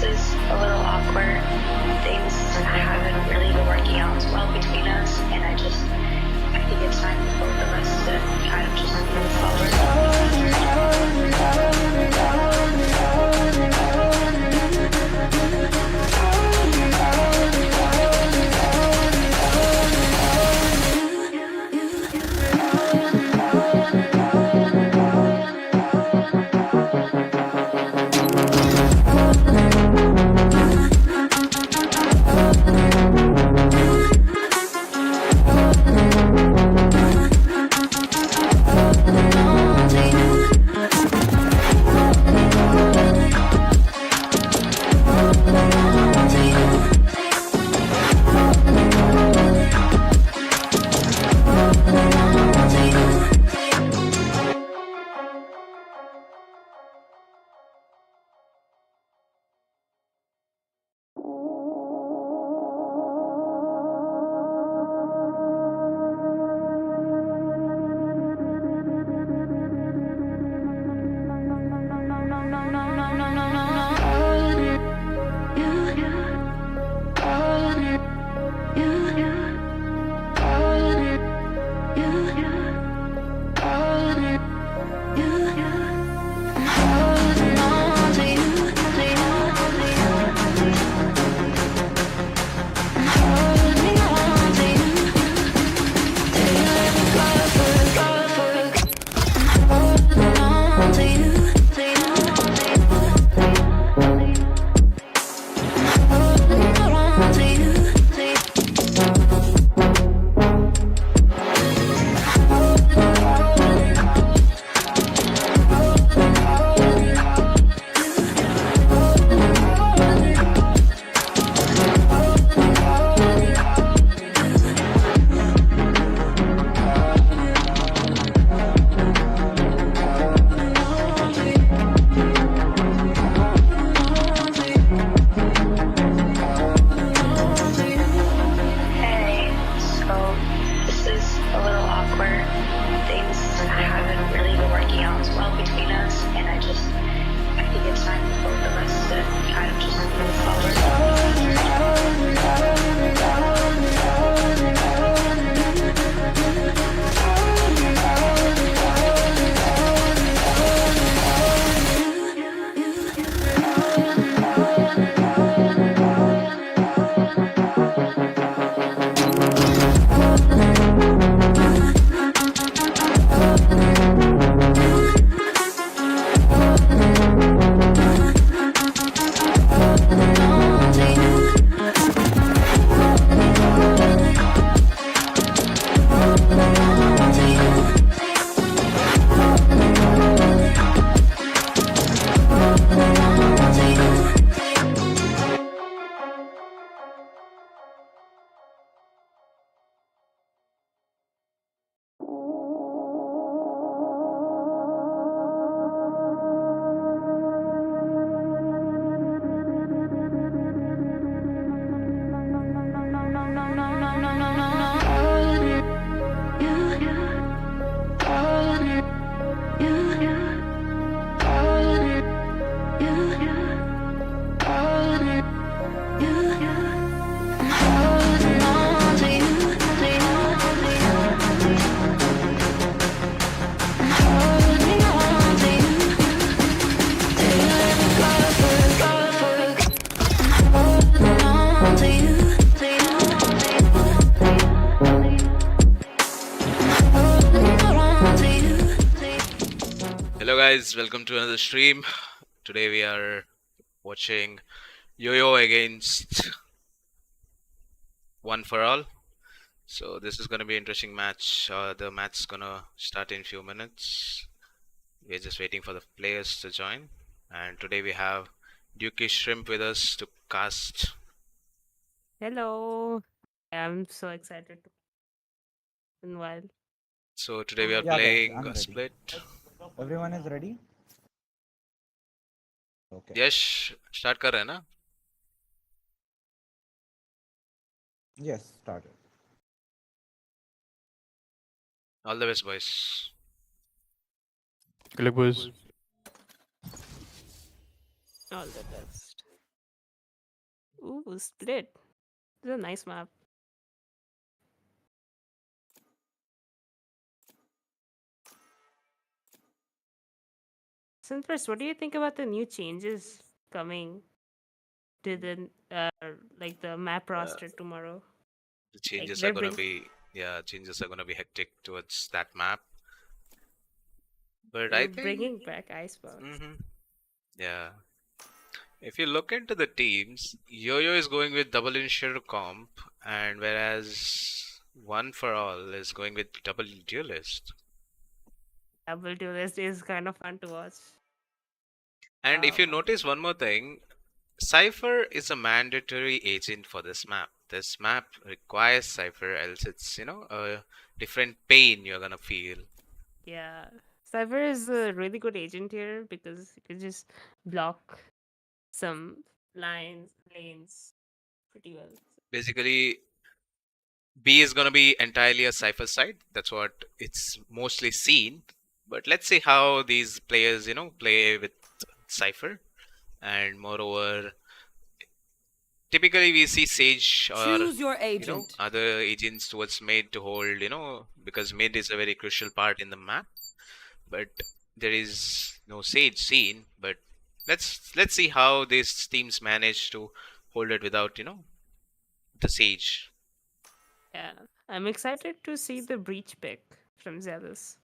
this is a little awkward. Things haven't really been working out well between us, and I think it's time for both of us to kind of just move Hello guys, welcome to another stream. Today we are watching Yo-Yo against One for All. So this is gonna be an interesting match. The match is gonna start in few minutes. We're just waiting for the players to join. And today we have Dukey Shrimp with us to cast. Hello. I'm so excited to in while. So today we are Yeah, guys, playing I'm a ready. split. Everyone is ready? Okay. Yes, start कर रहे हैं ना? Yes, started. All the best, boys. Good luck, boys. All the best. Ooh, split. This is a nice map. Since what do you think about the new changes coming to the like the map Uh, roster tomorrow? the Like changes are they're gonna bring be changes are gonna be hectic towards that map. But I they're think, bringing back Icebox. hmm yeah. If you look into the teams, Yo-Yo is going with double insure comp, and whereas One for All is going with double duelist. Double duelist is kind of fun to watch. And if Oh you my notice one more thing, Cypher is a mandatory agent for this map. This map requires Cypher, else it's, a different pain you're gonna feel. yeah. Cyber is a really good agent here because you can just block some lanes pretty well. Basically, B is gonna be entirely a Cypher side. That's what it's mostly seen. But let's see how these players, play with Cypher. And moreover, typically we see Sage or Choose your agent. other agents towards mid to hold, because mid is a very crucial part in the map. But there is no Sage seen. But let's see how these teams manage to hold it without, the Sage. Yeah. I'm excited to see the breach pick from Zealous.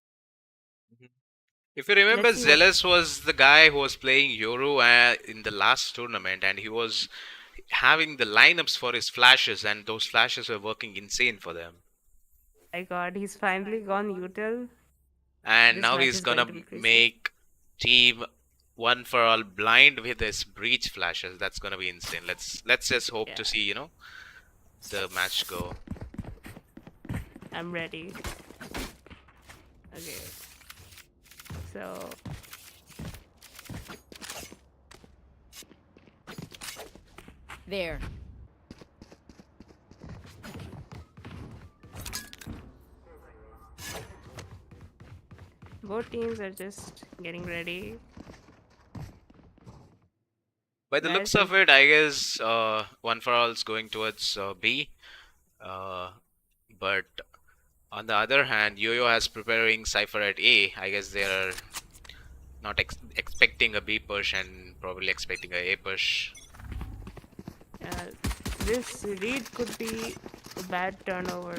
If you remember, Let's see what Zealous was the guy who was playing Yoru in the last tournament, and he was having the lineups for his flashes, and those flashes were working insane for them. my god, he's finally gone util. And This now match he's is going gonna to be crazy. make team One for All blind with his breach flashes. That's gonna be insane. Let's just hope to Yeah. see the match go. I'm ready. Okay. So There. both teams are just getting ready. By the Guys, looks of it, I guess One for All is going towards B. But on the other hand, Yo-Yo has preparing Cypher at A. I guess they are not expecting a B push and probably expecting a push. this read could be a bad turnover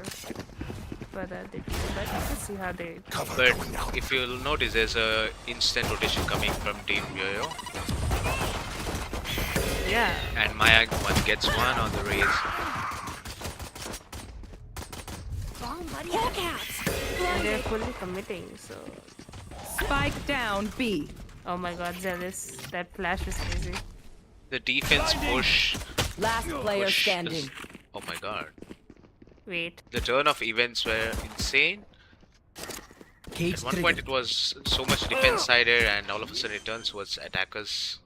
for the other team, but let's see how they. But if you'll notice, there's a instant rotation coming from Team Yo-Yo, Yeah. and Maya one gets one on the raise. And they're fully committing, so. Spike down B. Oh my god, Zealous. That flash was crazy. The defense push. Last player push standing. is- oh my god. Wait. The turn of events were insane. At one point, it was so much defense sided, and all of a sudden, it turns towards attackers.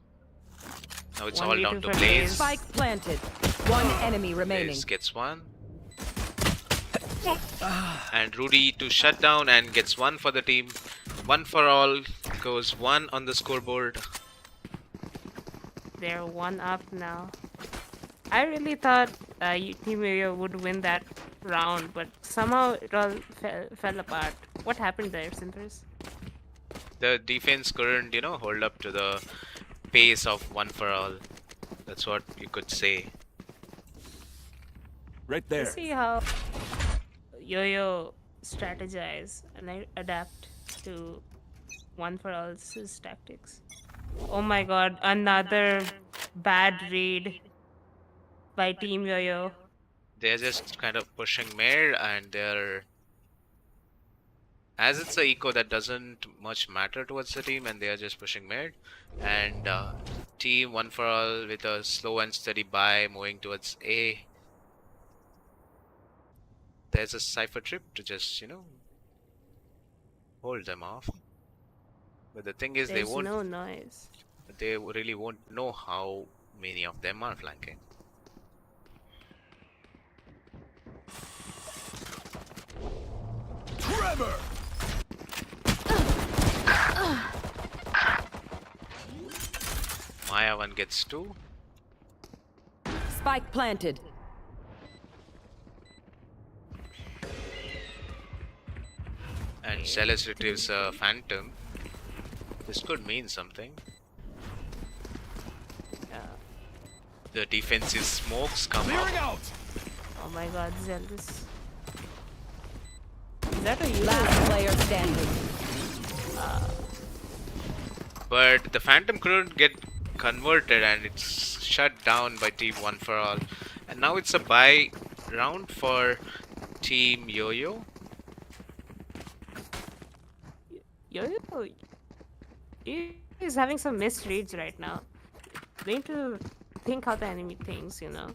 Now it's all 1v2 down to for Blaze. Blaze. Spike planted. One enemy remaining. Blaze gets one. And Rudy to shut down and gets one for the team. One for All goes one on the scoreboard. They're one up now. I really thought Team Area would win that round, but somehow it all fell apart. What happened there, Synthers? The defense couldn't, hold up to the pace of One for All. That's what you could say. Right Let's there. see how Yo-Yo strategize and adapt to One for All's tactics. Oh my god, another bad read by Team Yo-Yo. They're just kind of pushing mid, and they're, as it's a eco that doesn't much matter towards the team, and they are just pushing mid. And team One for All with a slow and steady buy moving towards A. There's a Cypher trip to just, hold them off. But the thing is, There's they won't. no noise. They really won't know how many of them are flanking. Trevor! Maya one gets two. Spike planted. And Zealous retrieves a Phantom. This could mean something. Yeah. The defensive smokes come up. Oh my god, Zealous. Is that a you? Last player standing. But the Phantom couldn't get converted and it's shut down by Team One for All. And now it's a bye round for Team Yo-Yo. Yo-Yo is having some misreads right now. They need to think how the enemy thinks, you know.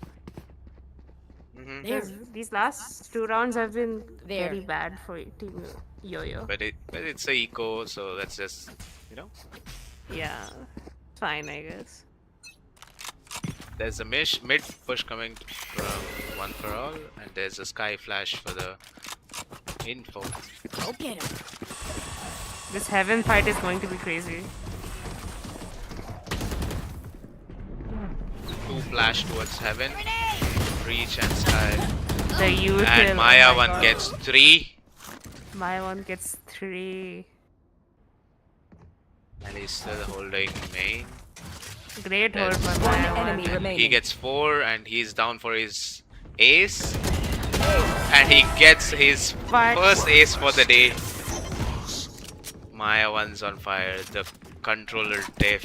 Because these last 2 rounds have been very bad for Team Yo-Yo. But it's a eco, so that's just, you know. Yeah, fine, I guess. There's a mid push coming from One for All, and there's a Sky Flash for the info. Go get him. This heaven fight is going to be crazy. 2 flash towards heaven, Reach and Sky. The youth And Maya one gets 3. Maya one gets 3. And he's still holding main. Great hold by One Maya one. enemy And remaining. he gets 4 and he's down for his ace. And he gets his But- first ace for the day. Maya one's on fire. The controller deaf.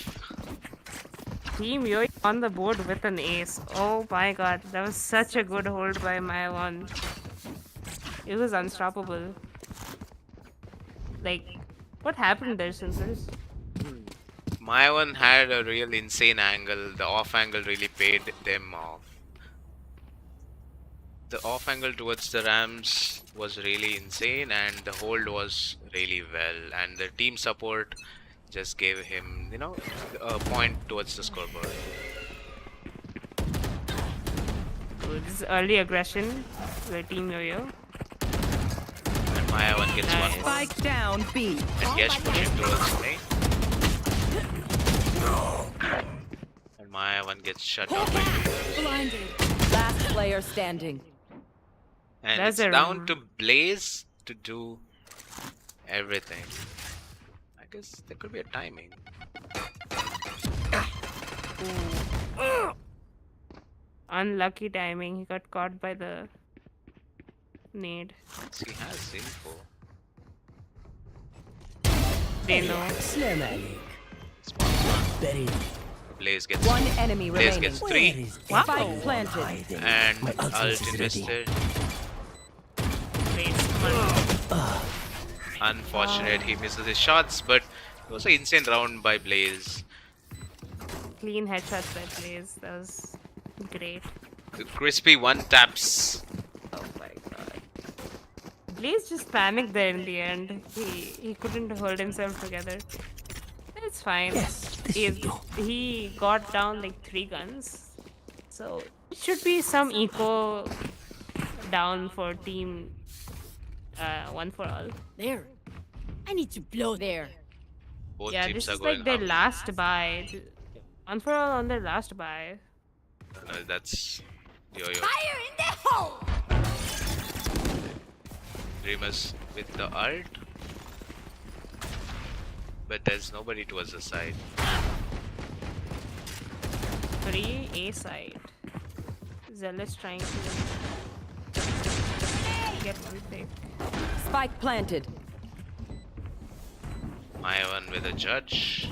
Team Yo on the board with an ace. Oh my god, that was such a good hold by Maya one. It was unstoppable. Like, what happened there, Sinsers? Maya one had a real insane angle. The off angle really paid them off. The off angle towards the Rams was really insane, and the hold was really well. And the team support just gave him, you know, a point towards the scoreboard. Good. This is early aggression by Team Yo-Yo. And Maya one gets Nice. 1 more. Spike down B. And Yesh pushing towards me. And Maya one gets shut down by Blaze. Last player standing. And That's it's a down to Blaze to do everything. I guess there could be a timing. Unlucky timing. He got caught by the nade. He has info. They know. Blaze gets One enemy Blaze remaining. gets 3 Spike planted. and ult invested. Wait, come on. Unfortunate, he misses his shots, but it was an insane round by Blaze. Clean headshots by Blaze. That was great. The crispy 1 taps. Oh my god. Blaze just panicked there in the end. He couldn't hold himself together. It's fine. He got down like 3 guns. So it should be some eco down for team One for All. There. I need to blow there. Both Yeah, teams this are is going like their up. last buy. One for All on their last buy. That's Yo-Yo. Fire in the hole! Dreamers with the ult. But there's nobody towards the side. 3 A side. Zealous trying to get one pick. Spike planted. Maya one with a judge.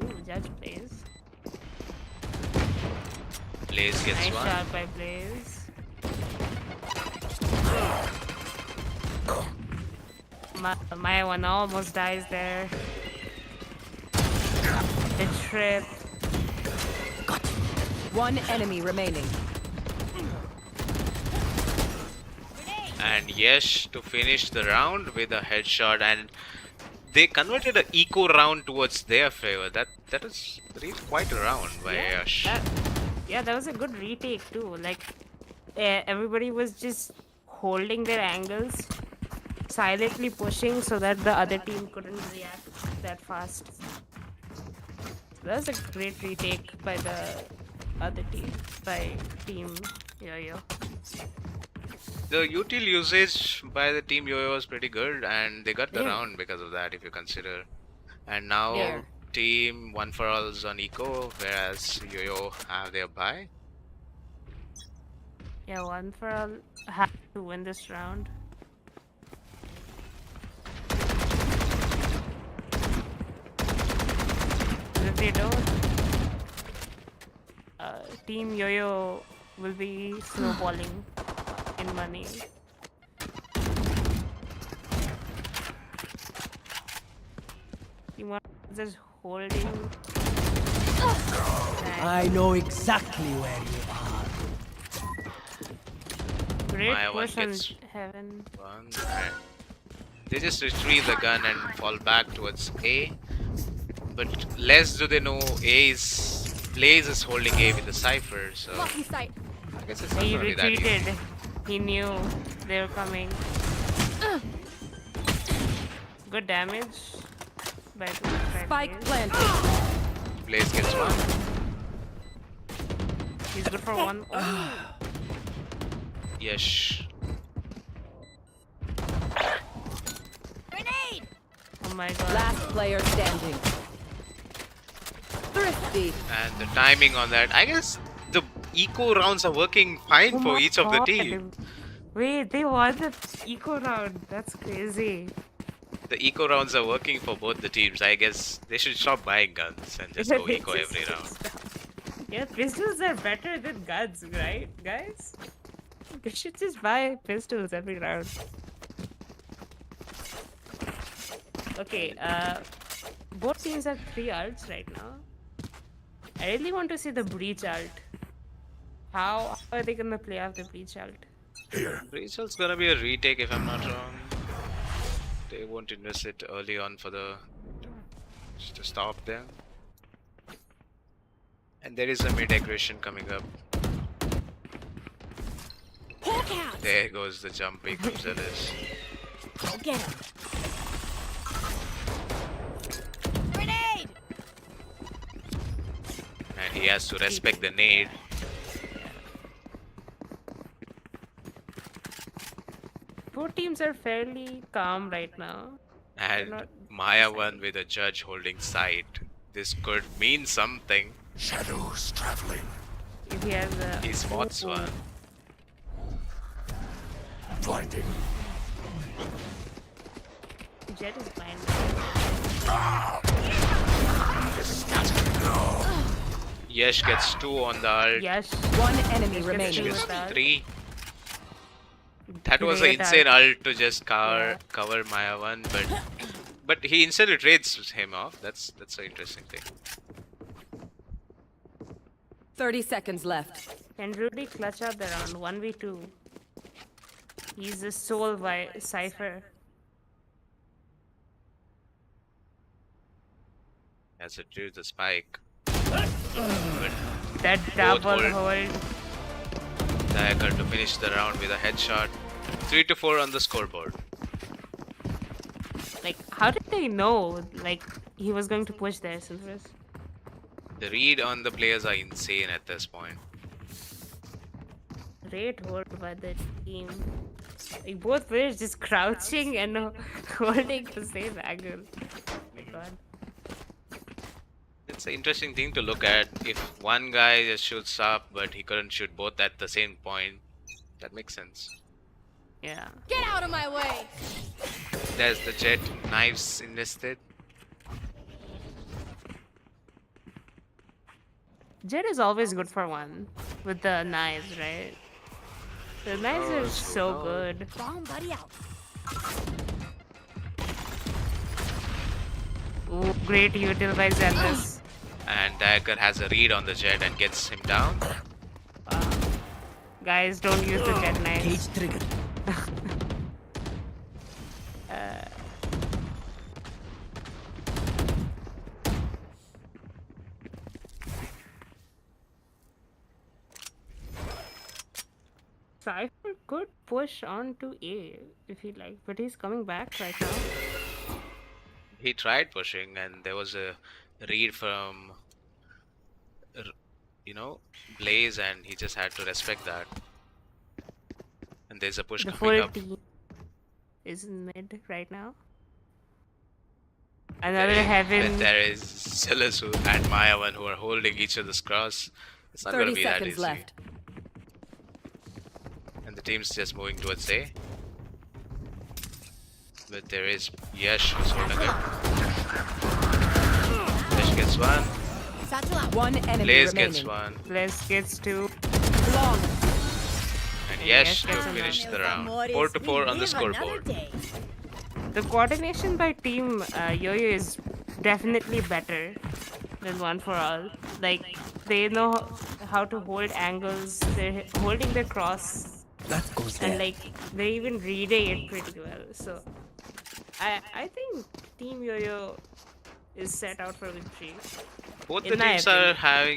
Ooh, Judge plays. Blaze gets Nice 1. shot by Blaze. Maya one almost dies there. The trip. One enemy remaining. And Yesh to finish the round with a headshot, and they converted an eco round towards their favor. That was really quite a round by Yesh. That was a good retake too. Like everybody was just holding their angles, silently pushing so that the other team couldn't react that fast. That was a great retake by the other team by Team Yo-Yo. The util usage by the team Yo-Yo was pretty good, and they got the There. round because of that, if you consider. And now There. team One for All is on eco, whereas Yo-Yo have their buy. Yeah, One for All have to win this round. If they don't, Team Yo-Yo will be snowballing in money. Team One is just holding. I know exactly where you are. Great Maya one push on gets Heaven. one, and they just retrieve the gun and fall back towards A. But less do they know Blaze is holding A with the Cypher, so Lucky sight. I guess it's not He gonna be that easy. retreated. He knew they were coming. Good damage. By the Spike planted. Blaze gets one. He's good for one. Oh, Yes. Grenade. oh my god. Last player standing. Thrifty. And the timing on that, I guess the eco rounds are working fine Oh for my each of the god. team. Wait, they won the eco round. That's crazy. The eco rounds are working for both the teams. I guess they should stop buying guns and just go eco every round. Yeah, pistols are better than guns, right, guys? They should just buy pistols every round. Okay, both teams have 3 ults right now. I really want to see the breach ult. How are they gonna play off the breach ult? Breachel's gonna be a retake if I'm not wrong. They won't invest it early on for the just to stop them. And there is a mid aggression coming up. Hawk out. There goes the jumping from Zealous. Go get him. Grenade. And he has to respect the nade. Both teams are fairly calm right now. And not- Maya won with a judge holding sight. This could mean something. Shadows traveling. If he has a He spots Ooh. one. Blinding. Jet is blind. Yash gets 2 on the ult. Yes. One enemy Yes, Yash remaining. gets Without- 3. That was an Great insane ult. ult to just cover Maya one, but he instantly trades him off. That's an interesting thing. 30 seconds left. Can Rudy clutch out the round 1v2? He's the sole Cypher. As it drew the spike. That double hold. hold. Dagger to finish the round with a headshot. 3-4 on the scoreboard. Like, how did they know? Like, he was going to push there, Silvers. The read on the players are insane at this point. Great hold by the team. Like, both players just crouching and holding the same angle. Oh my god. It's an interesting thing to look at. If one guy just shoots up, but he couldn't shoot both at the same point, that makes sense. Yeah. Get out of my way. There's the jet knives invested. Jet is always good for one with the knives, right? The knives are so good. Bomb buddy out. Ooh, great util by Zealous. And Dagger has a read on the jet and gets him down. Guys, don't use the jet knives. Cage triggered. Cypher could push on to A if he liked, but he's coming back right now. He tried pushing, and there was a read from Blaze, and he just had to respect that. And there's a push The coming full up. team is in mid right now. Another heaven. But there is Zealous and Mayavan who are holding each other's cross. It's not going to 30 be that seconds easy. left. And the team's just moving towards A. But there is Yash who's holding it. Yash gets one. Satchel out. One enemy Blaze remaining. gets one. Blaze gets 2. Long. And Yash Yash to gets finish another. the round. 4-4 on the scoreboard. The coordination by team Yo-Yo is definitely better than One for All. Like, they know how to hold angles, they're holding their cross, That goes and there. like, they're even reading it pretty well. So, I think Team Yo-Yo is set out for victory. Both In the my teams are opinion.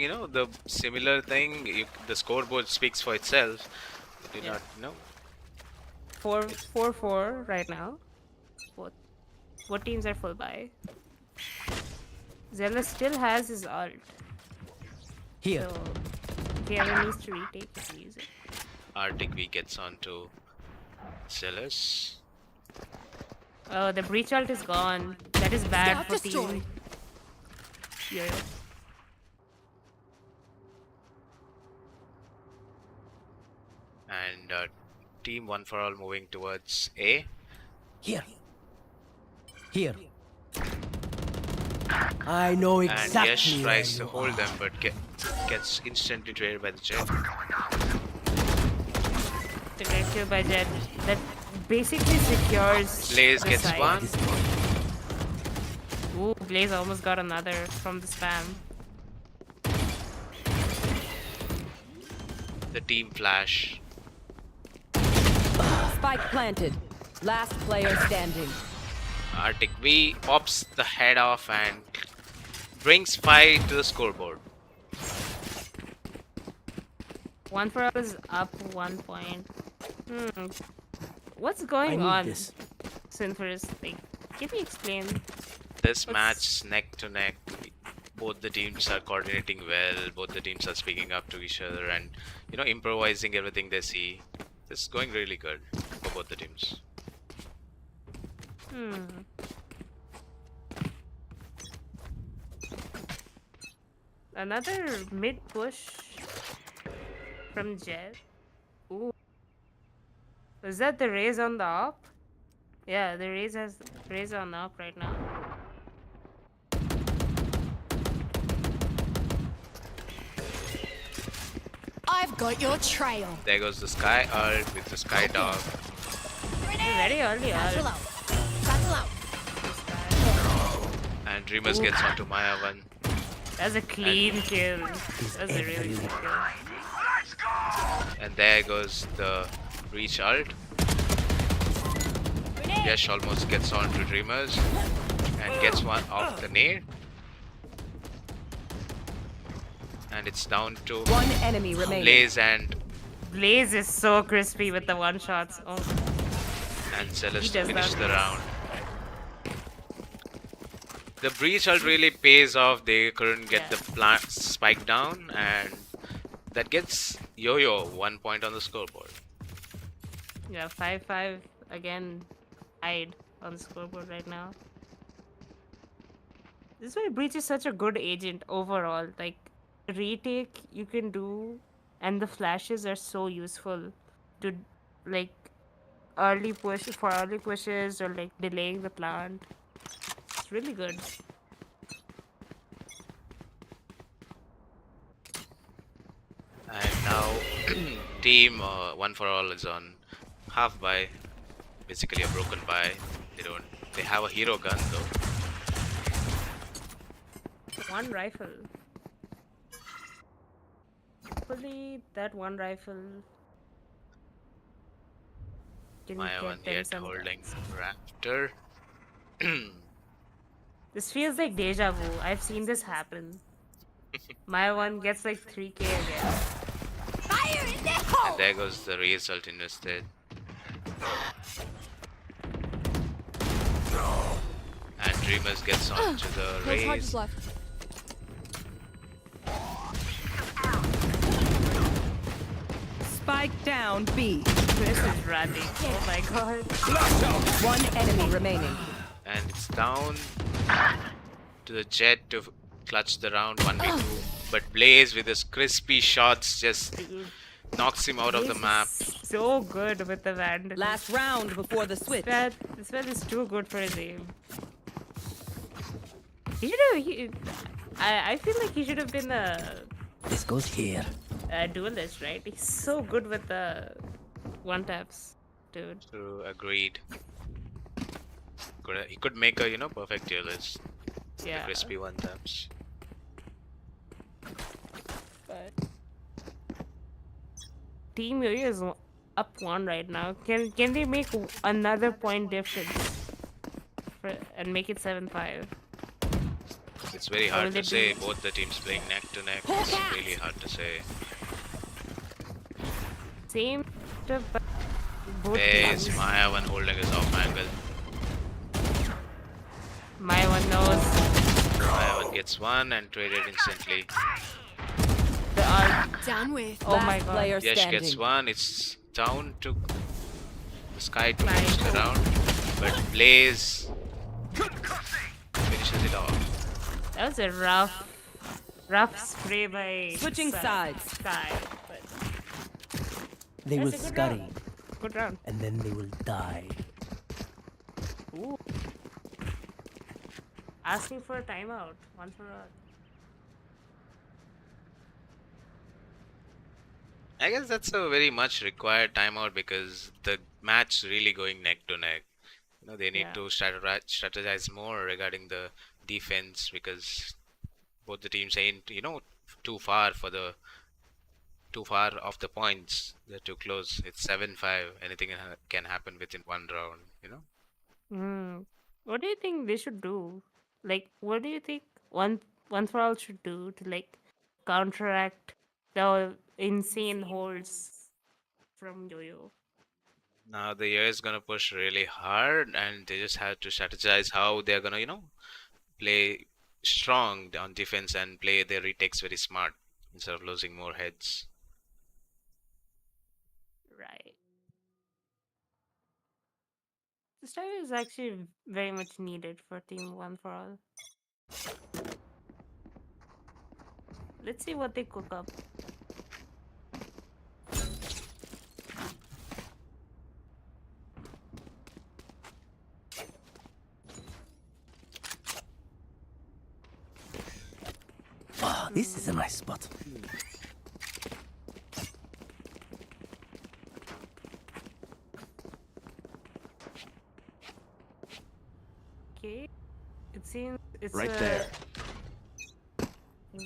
having, the similar thing. The scoreboard speaks for itself. You do Yeah. not know. 4-4 right now. What teams are full buy? Zealous still has his ult, Here. so Kevin needs to retake it to use it. Arctic V gets on to Zealous. Oh, the breach ult is gone. That is bad Scout for destroyed. team. Yeah. And team One for All moving towards A. Here. Here. I know And exactly Yash where tries to you hold are. them, but gets instantly traded by the Jet. The great kill by Jet. That basically secures Blaze the gets side. one. Ooh, Blaze almost got another from the spam. The team flash. Spike planted. Last player standing. Arctic V pops the head off and brings 5 to the scoreboard. One for All is up 1 point. What's I going need on? this. Sinfers, like, can you explain? This What's- match neck to neck. Both the teams are coordinating well. Both the teams are speaking up to each other and improvising everything they see. This is going really good for both the teams. Another mid push from Jet. Ooh. Is that the raise on the op? Yeah, the raise has raise on the op right now. I've got your trail. There goes the Sky Ult with the Sky Dog. Very early Satchel ult. out. Satchel out. And Dreamers gets onto Mayavan. That's a clean kill. That's a really good kill. And there goes the Reach Ult. Yash almost gets on to Dreamers and gets one off the nade. And it's down to One enemy remaining. Blaze and Blaze is so crispy with the one shots. Oh, Zealous He to does finish that. the round. The breach ult really pays off. They couldn't get Yeah. the plant spike down, and that gets Yo-Yo 1 point on the scoreboard. yeah, 5-5 again. Tied on the scoreboard right now. This is why Breach is such a good agent overall. Like, retake you can do, and the flashes are so useful to, like, early pushes or like delaying the plant. It's really good. And now team One for All is on half buy, basically a broken buy. They have a hero gun though. One rifle. Hopefully that one rifle can Mayavan get them yet some holding guns. Raptor. This feels like deja vu. I've seen this happen. My one gets like 3k again. Fire in the hole. And there goes the result invested. And Dreamers gets on to the No charges raise. left. Spike down B. This is running. Oh my god. One enemy remaining. And it's down to the Jet to clutch the round 1v2. But Blaze with his crispy shots just knocks him out of the This map. is so good with the Vandal. Last round before the switch. This man is too good for his aim. He should have. I feel like he should have been This goes here. a duelist, right? He's so good with the one taps, dude. So agreed. He could make a perfect duelist. Yeah. Crispy one taps. But Team Yo-Yo is up 1 right now. Can they make another point difference and make it 7-5? It's very Or hard will to it say. be- Both the teams playing neck to neck. It's really hard to say. Same, but both There's teams. Maya one holding his off angle. My one knows. Maya one gets one and traded instantly. The Down with. Oh my Last god. player Yash standing. gets one. It's down to the Sky to Nice. finish the round. But Blaze finishes it off. That was a rough spray by Switching sides. Sky, but They will That's a good scurry, round. Good round. and then they will die. Ooh. Asking for a timeout once for all. I guess that's a very much required timeout because the match really going neck to neck. They need Yeah. to strategize more regarding the defense because both the teams ain't too far off the points. They're too close. It's 7-5. Anything can happen within one round. What do you think they should do? Like, what do you think one for all should do to like counteract the insane holds from Yo-Yo? Now the year is gonna push really hard, and they just have to strategize how they're gonna, play strong on defense and play their retakes very smart instead of losing more heads. Right. The story is actually very much needed for Team One for All. Let's see what they cook up. Ah, this is a nice spot. Okay. It seems it's Right a there.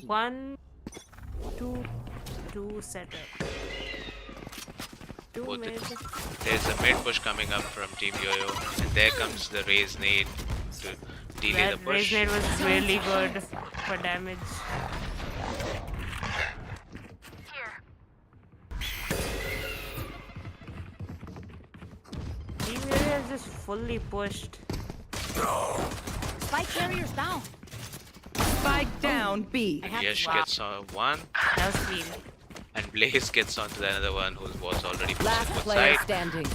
1-2-2 setup. Two Both the- mid. There's a mid push coming up from Team Yo-Yo, and there comes the Raze nade to delay the That push. Raze was really good for damage. Team Yo-Yo has just fully pushed. Spike carriers down. Spike down B. Yash Wow. gets on one, That was clean. and Blaze gets onto the another one who was already pushed Last to both player side. standing.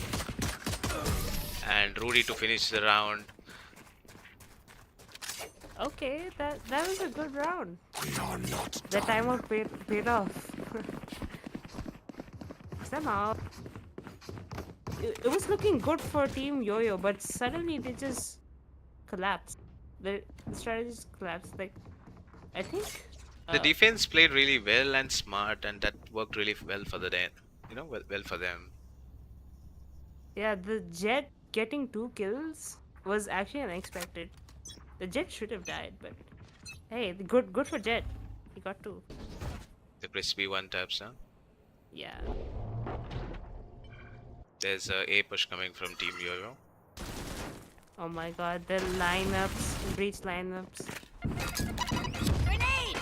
And Rudy to finish the round. Okay, that was a good round. We are not The done. timeout paid off. Somehow, it was looking good for Team Yo-Yo, but suddenly they just collapsed. The strategy just collapsed. Like, I think The defense played really well and smart, and that worked really well for well for them. yeah, the Jet getting 2 kills was actually unexpected. The Jet should have died, but hey, good for Jet. He got 2. The crispy one taps now. Yeah. There's a A push coming from Team Yo-Yo. Oh my god, the lineups, breach lineups. Grenade.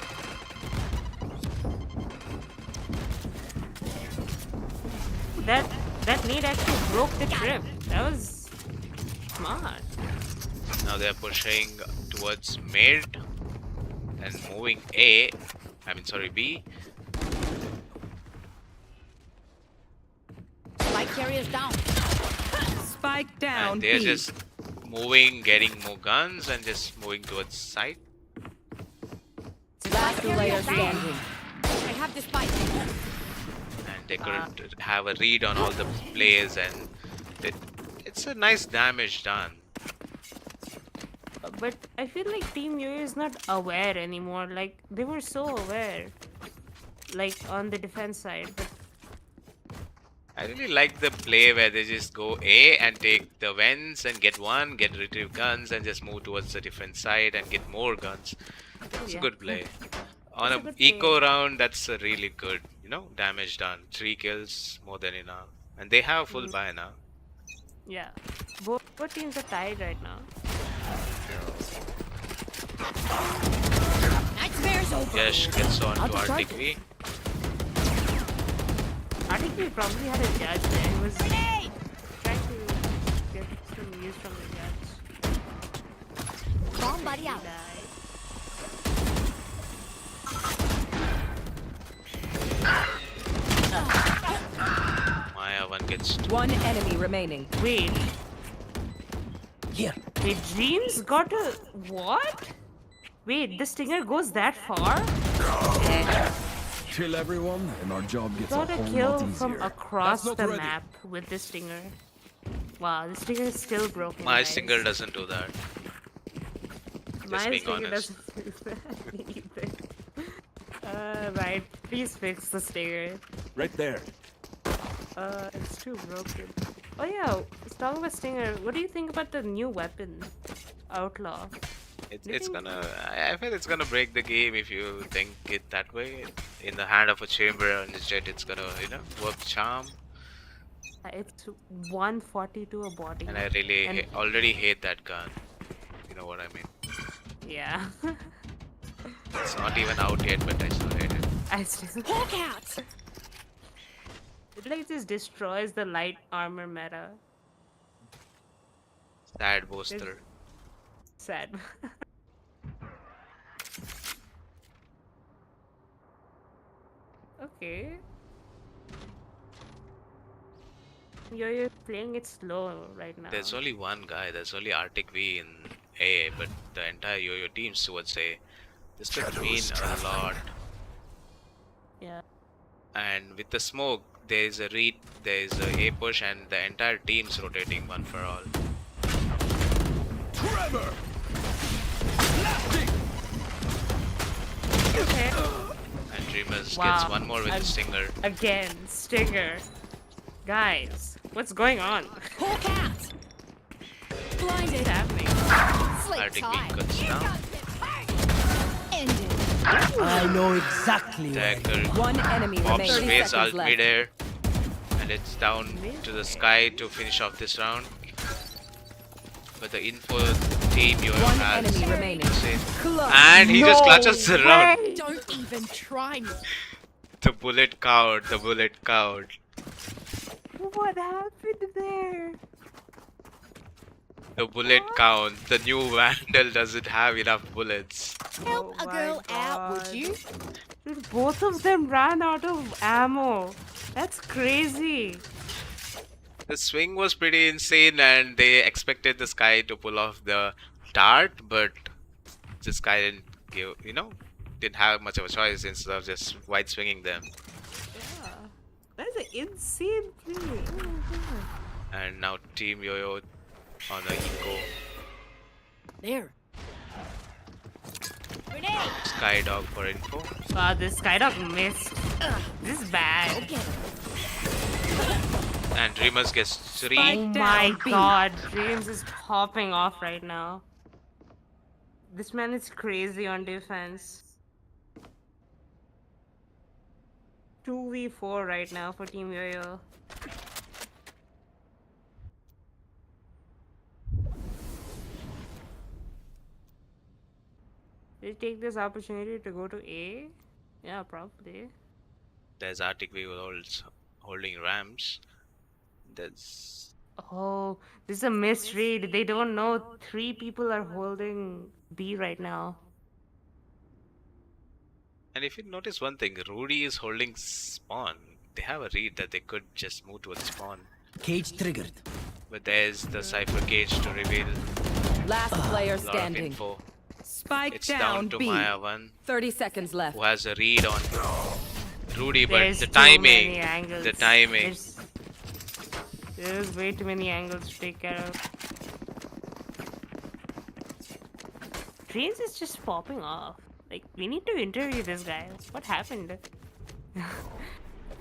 That nade actually broke the trip. That was smart. Now they're pushing towards mid and moving A. I mean, sorry, B. carrier's down. Spike down. And they're B. just moving, getting more guns, and just moving towards site. Last player standing. I have the spike. And they couldn't have a read on all the players, and it's a nice damage done. But I feel like Team Yo is not aware anymore. Like they were so aware, like on the defense side. But I really like the play where they just go A and take the vents and get one, get retrieve guns, and just move towards the defense side and get more guns. It's a yeah. good play. On It's a a good eco play. round, that's a really good, damage done. 3 kills, more than enough. And they have full buy now. Yeah, both teams are tied right now. Nightmare's over. Yash gets on I'll to be Arctic charging. V. I think we probably had a judge there. He was trying to get some use from the judge. Bomb buddy out. Died. Maya one gets One enemy remaining. Wait, Here. wait, Dreams got a what? Wait, the stinger goes that far? Kill everyone, and our job gets Got a a whole kill lot from easier. across That's the not ready. map with the stinger. Wow, the stinger is still broken. My guys. stinger doesn't do that. My being stinger honest. doesn't do that either. Right, please fix the stinger. Right there. It's too broken. Oh yeah, let's talk about stinger. What do you think about the new weapon, Outlaw? It's gonna. I feel it's gonna break the game if you think it that way. In the hand of a chamber on his jet, it's gonna work charm. It's 142 a body. And I really And- already hate that gun. You know what I mean? Yeah. It's not even out yet, but I still hate it. I still. Hawk out. It like just destroys the light armor meta. Sad booster. Sad. Okay. You're playing it slow right now. There's only one guy. There's only Arctic V in A, but the entire Yo-Yo team's towards A. This could mean a lot. Yeah. And with the smoke, there's a read, there's a A push, and the entire team's rotating one for all. Trevor! Okay. And Dreamers Wow. gets one more with the stinger. Again, stinger. Guys, what's going on? Hawk out. What's Blinded. happening? Slate Arctic V time. cuts down. Ended. I know exactly where. Dagger One enemy pops remaining. 30 Raze seconds ult left. midair. And it's down to the sky to finish off this round. But the info team Yo-Yo One has enemy remaining. is in. Close. And he just clutches the round. way. Don't even try me. The bullet cowed, the bullet cowed. What happened there? The bullet count. The new Vandal doesn't have enough bullets. Help Oh a my girl out, would God. you? Dude, both of them ran out of ammo. That's crazy. The swing was pretty insane, and they expected the Sky to pull off the dart, but the Sky didn't give, didn't have much of a choice instead of just wide swinging them. Yeah. That's an insane play. Oh my God. And now Team Yo-Yo on the eco. There. Grenade. Skydog for info. Wow, this Skydog missed. This is bad. Okay. And Dreamers gets 3. Oh Spike my down, B. God, Dreams is popping off right now. This man is crazy on defense. 2v4 right now for Team Yo-Yo. Did he take this opportunity to go to A? Yeah, probably. There's Arctic V holding Rams. There's Oh, this is a misread. They don't know 3 people are holding B right now. And if you notice one thing, Rudy is holding spawn. They have a read that they could just move towards spawn. Cage triggered. But there's the Cypher cage to reveal Last player a lot of standing. info. Spike It's down, down to B. Maya 1, 30 seconds left. who has a read on Rudy, but There's the too many timing, angles. the timing. There's way too many angles to take care of. Dreams is just popping off. Like, we need to interview this guy. What happened?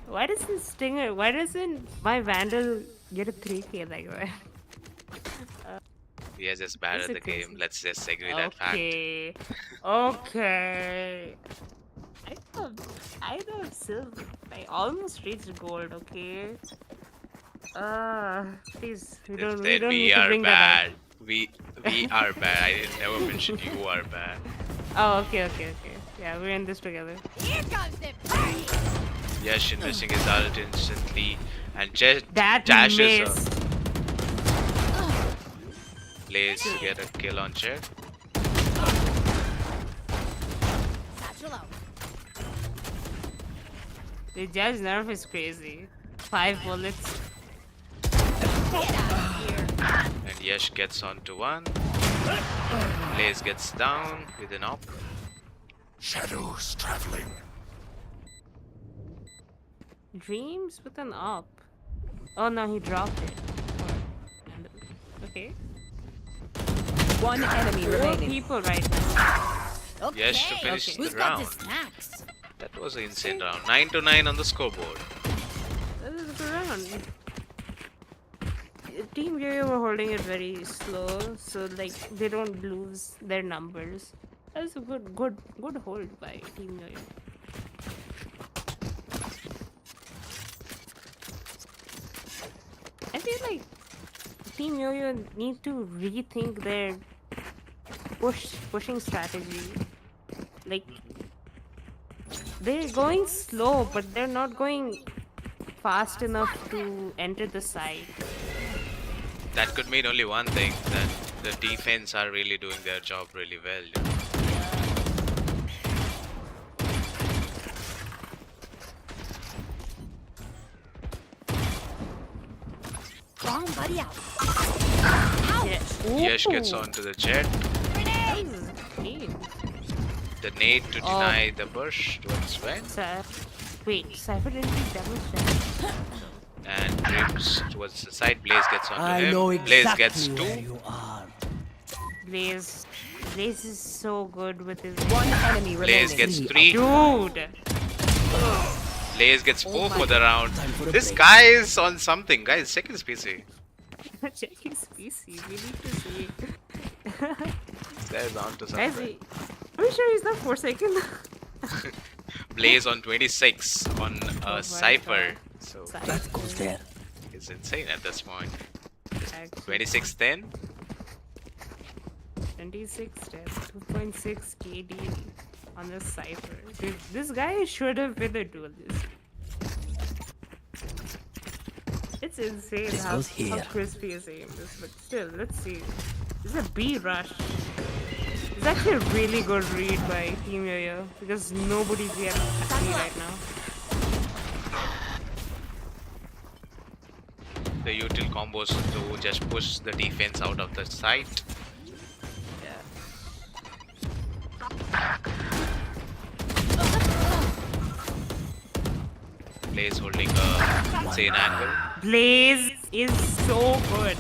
Why doesn't Stinger, why doesn't my Vandal get a 3k like that? We are just bad It's at the okay. game. Let's just agree that fact. Okay. Okay. I thought silver. I almost reached gold, okay? Please, we don't Then need we to are bring bad. We are bad. I didn't never mention you are bad. that up. Oh, okay. Yeah, we're in this together. Yash investing his ult instantly, and Jet That dashes missed. Blaze to get a kill on Jet. The judge nerf is crazy. 5 bullets. And Yash gets onto one. Blaze gets down with an op. Shadows traveling. Dreams with an op. Oh no, he dropped it. Okay. One enemy 4 remaining. people right now. Yash to finish Okay. the round. That was an insane round. 9-9 on the scoreboard. That is a good round. Team Yo-Yo were holding it very slow, so like they don't lose their numbers. That was a good hold by Team Yo-Yo. I feel like Team Yo-Yo need to rethink their pushing strategy. Like they're going slow, but they're not going fast enough to enter the site. That could mean only one thing, that the defense are really doing their job really well. You know? Yash gets onto the Jet. The nade to deny the push towards Sven. Wait, Cypher didn't take damage. And Dreams towards the side. Blaze gets onto I him. know Blaze exactly gets where 2. you are. Blaze is so good with his One enemy Blaze remaining. gets 3. dude. Blaze gets 4 for the round. Time for a This break. guy is on something. Guys, check his PC. Check his PC. We need to see. This guy is on to Guys, something. are we sure he's not Forsaken? Blaze on 26 on my Cypher. God. So That goes there. it's insane at this point. Actually, 26-10. 26 steps, 2.6 KD on the Cypher. Dude, this guy should have been a duelist. It's insane This how goes here. crispy his aim is, but still, let's see. This is a B rush. It's actually a really good read by Team Yo-Yo because nobody's yet B right now. The util combos to just push the defense out of the site. Blaze holding a insane angle. Blaze is so good.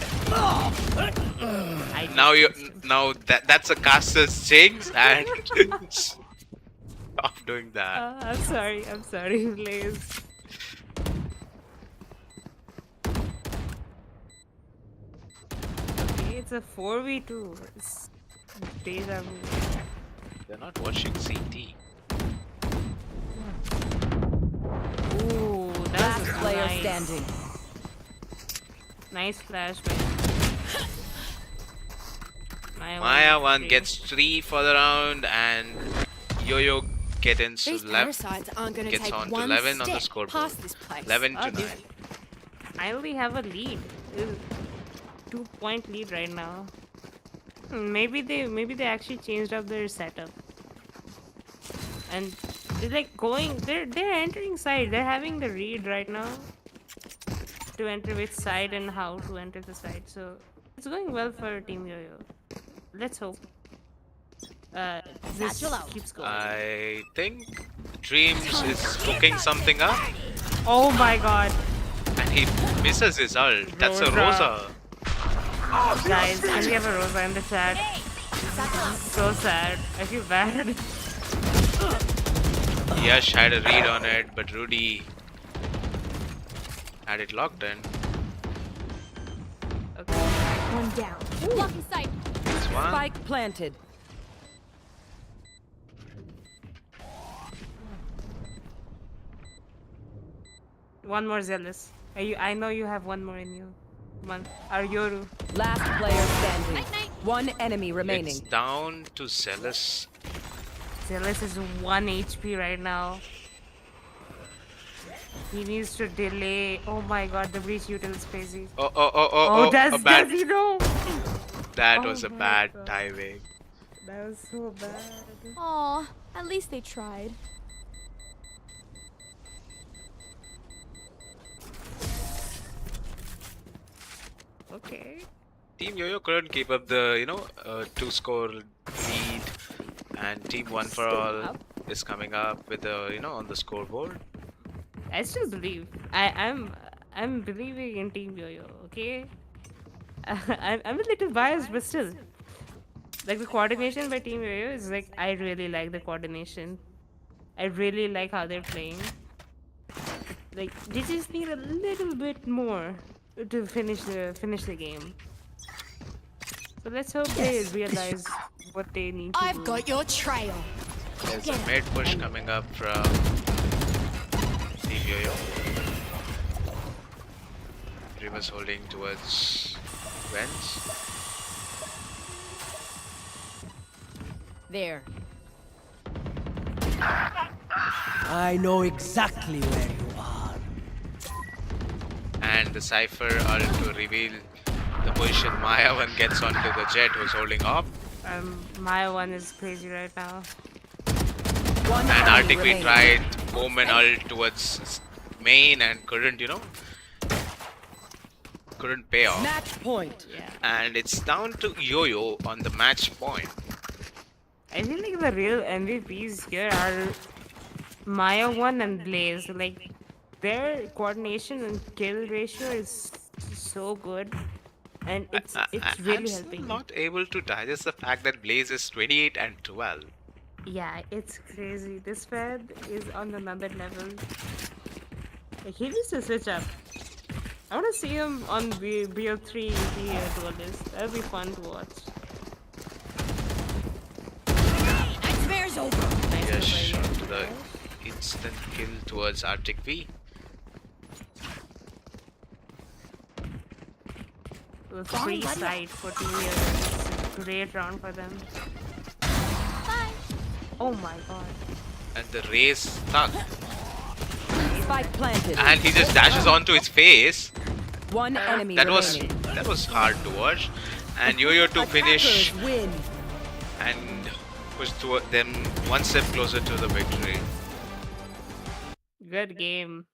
Now that's a caster's jinx, and stop doing that. I'm sorry, Blaze. Okay, it's a 4v2. It's deja vu. They're not watching CT. Ooh, that Last was player nice. standing. Nice flash by Maya 1 gets 3 for the round, and Yo-Yo gets These on parasites aren't going to gets take on to one 11 on the step scoreboard. past this place. 11 Oh, to 9. dude. I only have a lead. 2-point lead right now. Maybe they actually changed up their setup. And they're like they're entering side. They're having the read right now. to enter which side and how to enter the side. So it's going well for Team Yo-Yo. Let's hope this keeps going. I think Dreams is cooking something up Oh my god. and he misses his ult. That's a Rosa. Rosa. Guys, can we have a Rosa in the chat? So sad. I feel bad. Yash had a read on it, but Rudy had it locked in. Okay. One down. Blocking sight. This one. Spike planted. One more Zealous. I know you have one more in you. Come on. Our Yoru. Last player standing. Night, night. One enemy remaining. It's down to Zealous. Zealous is 1 HP right now. He needs to delay. Oh my god, the breach util is crazy. Oh, does a bad. he know? That Oh was a my bad God. timing. That was so bad. Aw, at least they tried. Okay. Team Yo-Yo couldn't keep up the, 2-score lead, and Team One for Still All up. is coming up with the, on the scoreboard. I still believe. I'm believing in Team Yo-Yo, okay? I'm a little biased, but still. Like the coordination by Team Yo-Yo is like, I really like the coordination. I really like how they're playing. Like they just need a little bit more to finish the game. So let's hope they realize what they need to do. I've got your trail. There's a mid push coming up from Team Yo-Yo. Dreamers holding towards Vents. There. I know exactly where you are. And the Cypher are to reveal the position Maya one gets onto the Jet who's holding up. Maya one is crazy right now. One And enemy Arctic remaining. tried Omen ult towards main and couldn't, couldn't pay off. Match point. Yeah. And it's down to Yo-Yo on the match point. I feel like the real MVPs here are Maya one and Blaze. Like their coordination and kill ratio is so good, and it's I'm really still helping. not able to digest the fact that Blaze is 28 and 12. Yeah, it's crazy. This fed is on another level. Like, he needs to switch up. I want to see him on BO3 duelist. That'll be fun to watch. Nightmare's over. Nice Yes, play by to the instant kill towards Arctic V. The free side for Team Yo-Yo. It's a great round for them. Bye. Oh my god. And the race stuck. Spike planted. And he just dashes onto his face. One enemy That was remaining. hard to watch. And Yo-Yo to finish Attackers win. and push them one step closer to the victory. Good game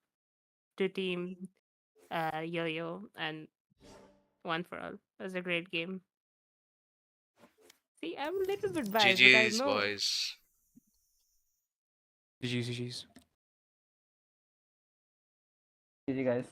to Team Yo-Yo and One for All. That was a great game. See, I'm a little bit biased, but I GG's, know. boys. GG's. GG guys.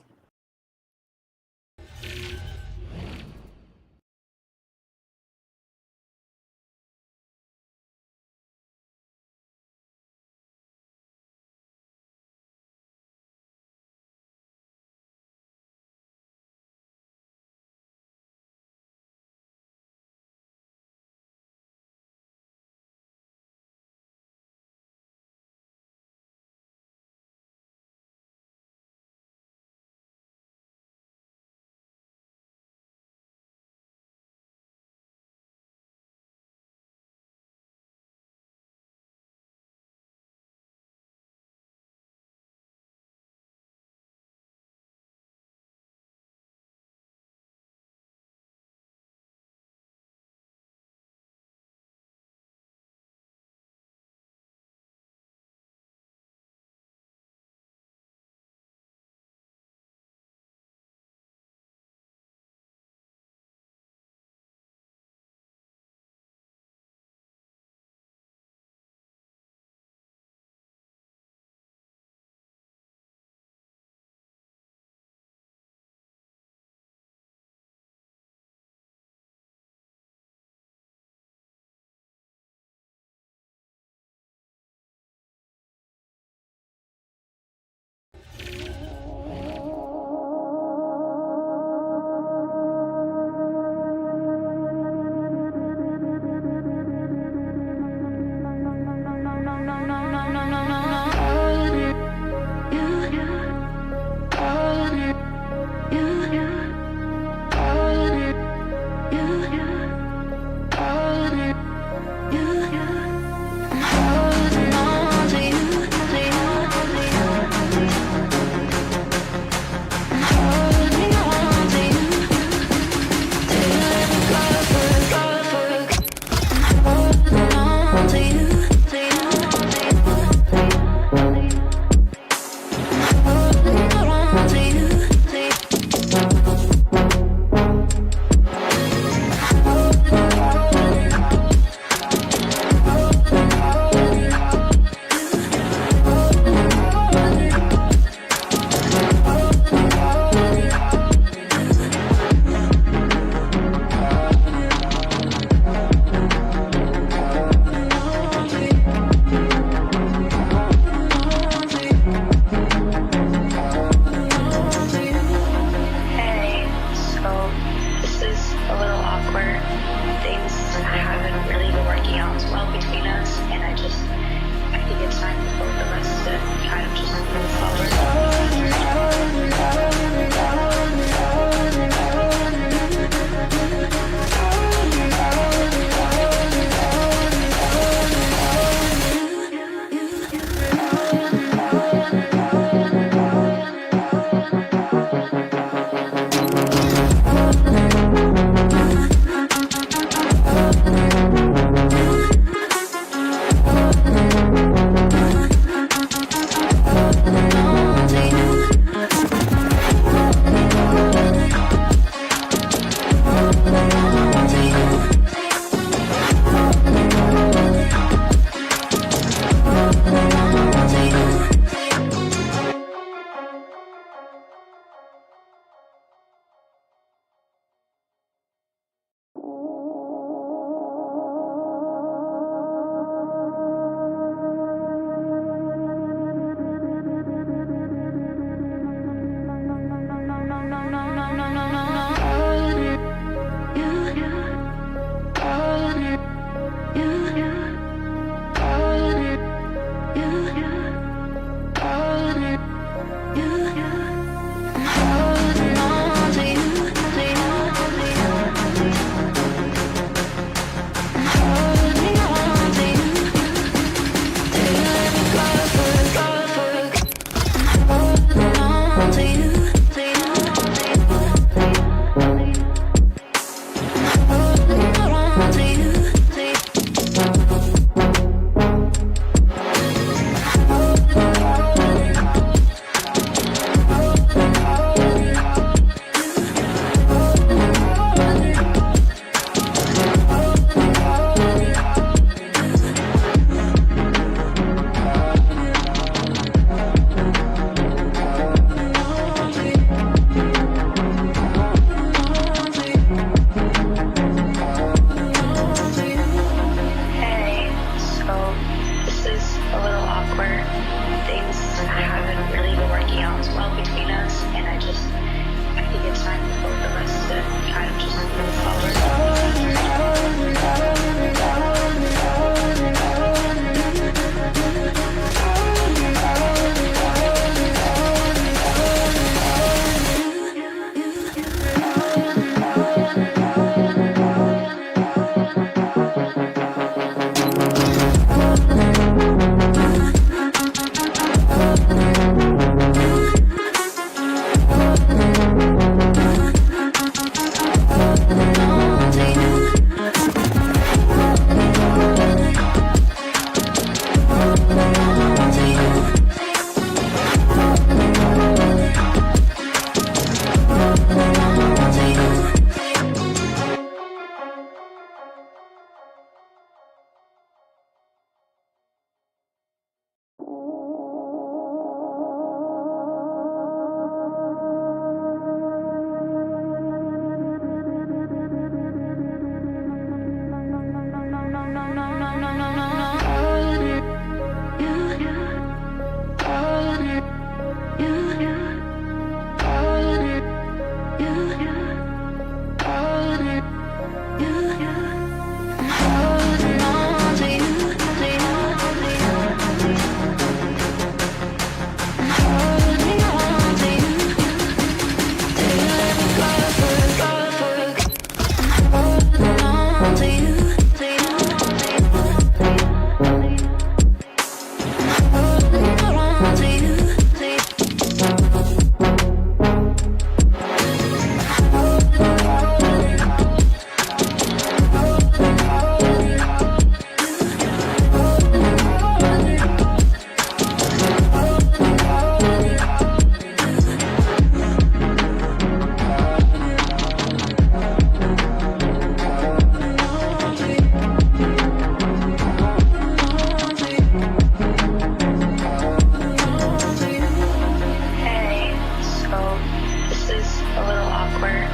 is a little awkward.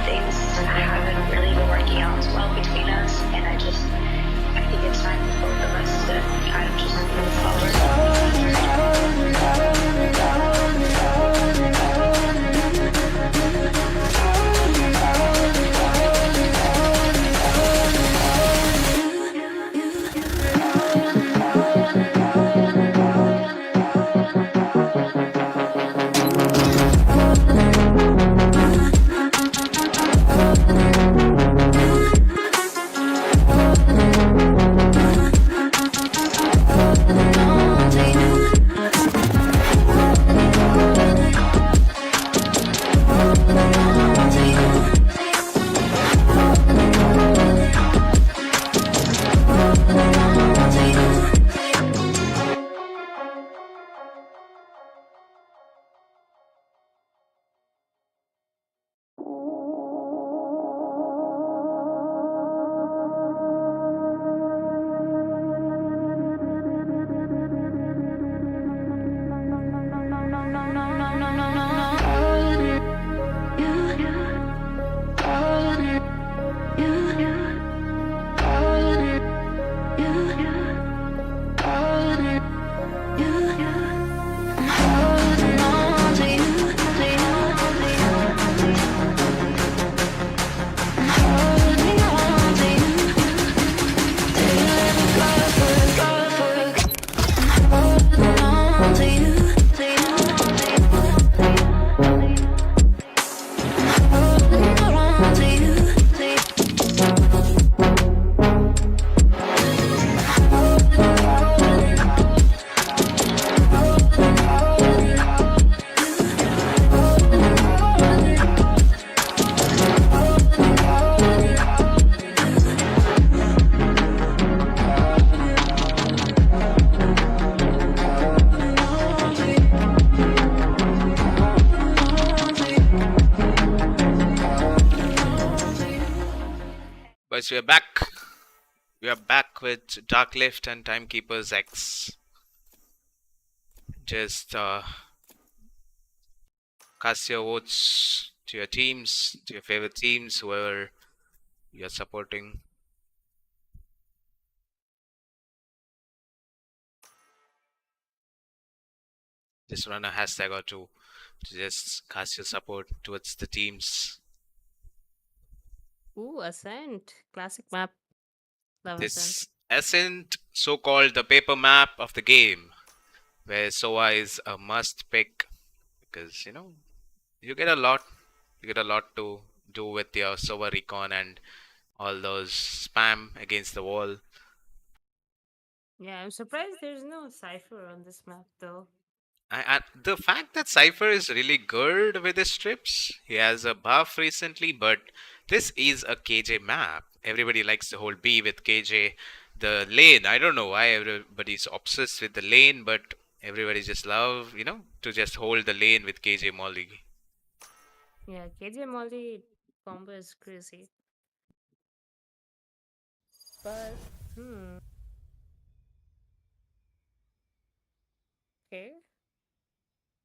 Things haven't really been working out as well between us, and I think it's time for both of us to kind of just move Boys, we are back. We are back with Dark Lift and Timekeepers X. Just cast your votes to your teams, to your favorite teams, whoever you're supporting. Just run a hashtag or two to just cast your support towards the teams. Ooh, Ascent. Classic map. Love Ascent. This Ascent, so-called the paper map of the game, where Sova is a must pick because you get a lot to do with your Sova recon and all those spam against the wall. Yeah, I'm surprised there's no Cypher on this map though. The fact that Cypher is really good with his strips, he has a buff recently, but this is a KJ map. Everybody likes to hold B with KJ. The lane, I don't know why everybody's obsessed with the lane, but everybody just love, to just hold the lane with KJ Molly. Yeah, KJ Molly combo is crazy. But, okay.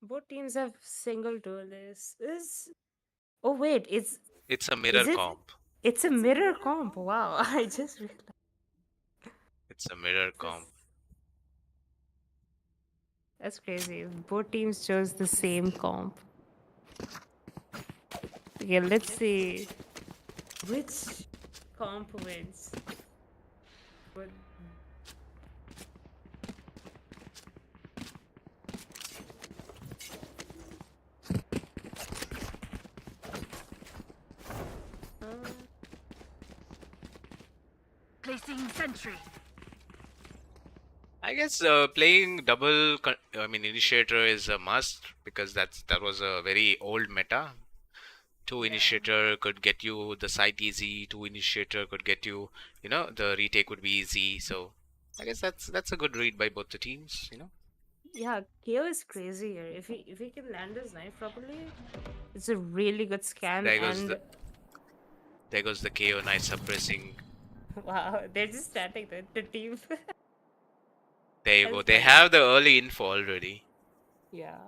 Both teams have single duelists. Oh wait, It's a mirror comp. It's a mirror comp. Wow, I just realized. It's a mirror comp. That's crazy. Both teams chose the same comp. Okay, let's see which comp wins. But Placing sentry. I guess playing initiator is a must because that was a very old meta. Two initiator could get you the site easy. Two initiator could get you, the retake would be easy. So I guess that's a good read by both the teams. yeah, KO is crazy here. If he can land his knife properly, it's a really good scam. There goes the KO knife suppressing. Wow, they're just static the team. There you go. They have the early info already. Yeah.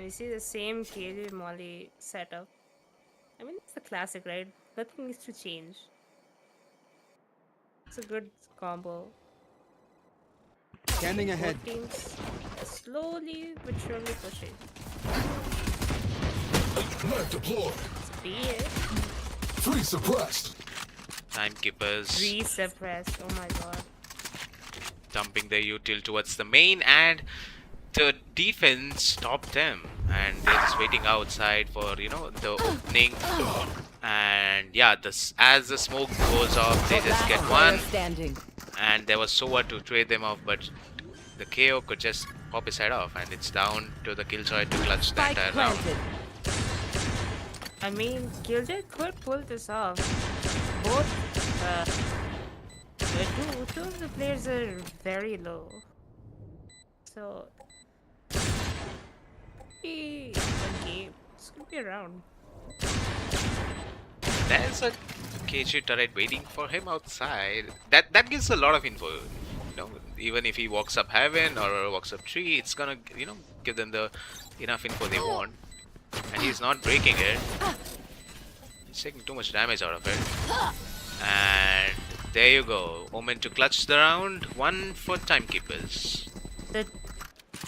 You see the same KJ Molly setup. I mean, it's the classic, right? Nothing needs to change. It's a good combo. Scanning ahead. Both teams slowly but surely pushing. Net deployed. Be it. 3 suppressed. Timekeepers Re-suppressed. Oh my god. dumping their util towards the main, and the defense stopped them, and they're just waiting outside for the opening. And yeah, as the smoke goes off, they just get one, Standing. and there was Sova to trade them off, but the KO could just pop his head off, and it's down to the Killjoy to clutch the Spike entire round. planted. I mean, Killjoy could pull this off. Both, two of the players are very low. So, be a game. This could be a round. There's a KG turret waiting for him outside. That gives a lot of info. Even if he walks up heaven or walks up tree, it's gonna give them the enough info they want. And he's not breaking it. He's taking too much damage out of it. And there you go. Omen to clutch the round. 1 for Timekeepers.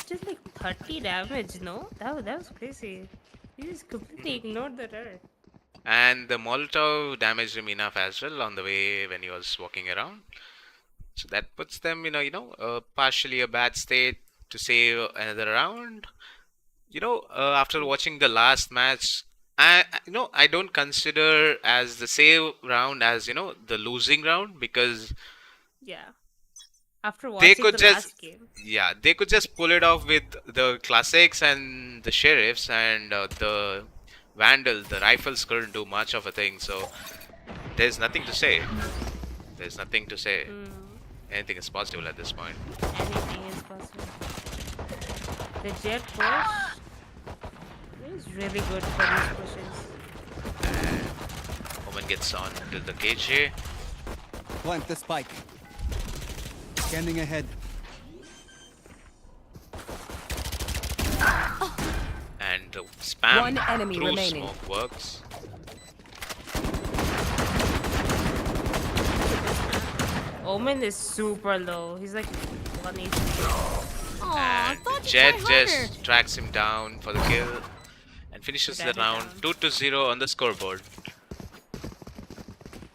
Just like 30 damage, no? That was crazy. He just completely ignored the turret. And the Molotov damaged him enough as well on the way when he was walking around. So that puts them in partially a bad state to save another round. After watching the last match, I don't consider as the save round as the losing round, because Yeah. After they watching could the just last game. they could just pull it off with the classics and the sheriffs, and the vandal, the rifles couldn't do much of a thing. So there's nothing to say. There's nothing to say. Anything is possible at this point. Anything is possible. The jet push is really good for these pushes. Omen gets on to the KJ. Plant the spike. Scanning ahead. And the spam One enemy through remaining. smoke works. Omen is super low. He's like 1 HP. Aw, I And thought you Jet tried harder. just tracks him down for the kill and finishes the Got it round down. 2-0 on the scoreboard.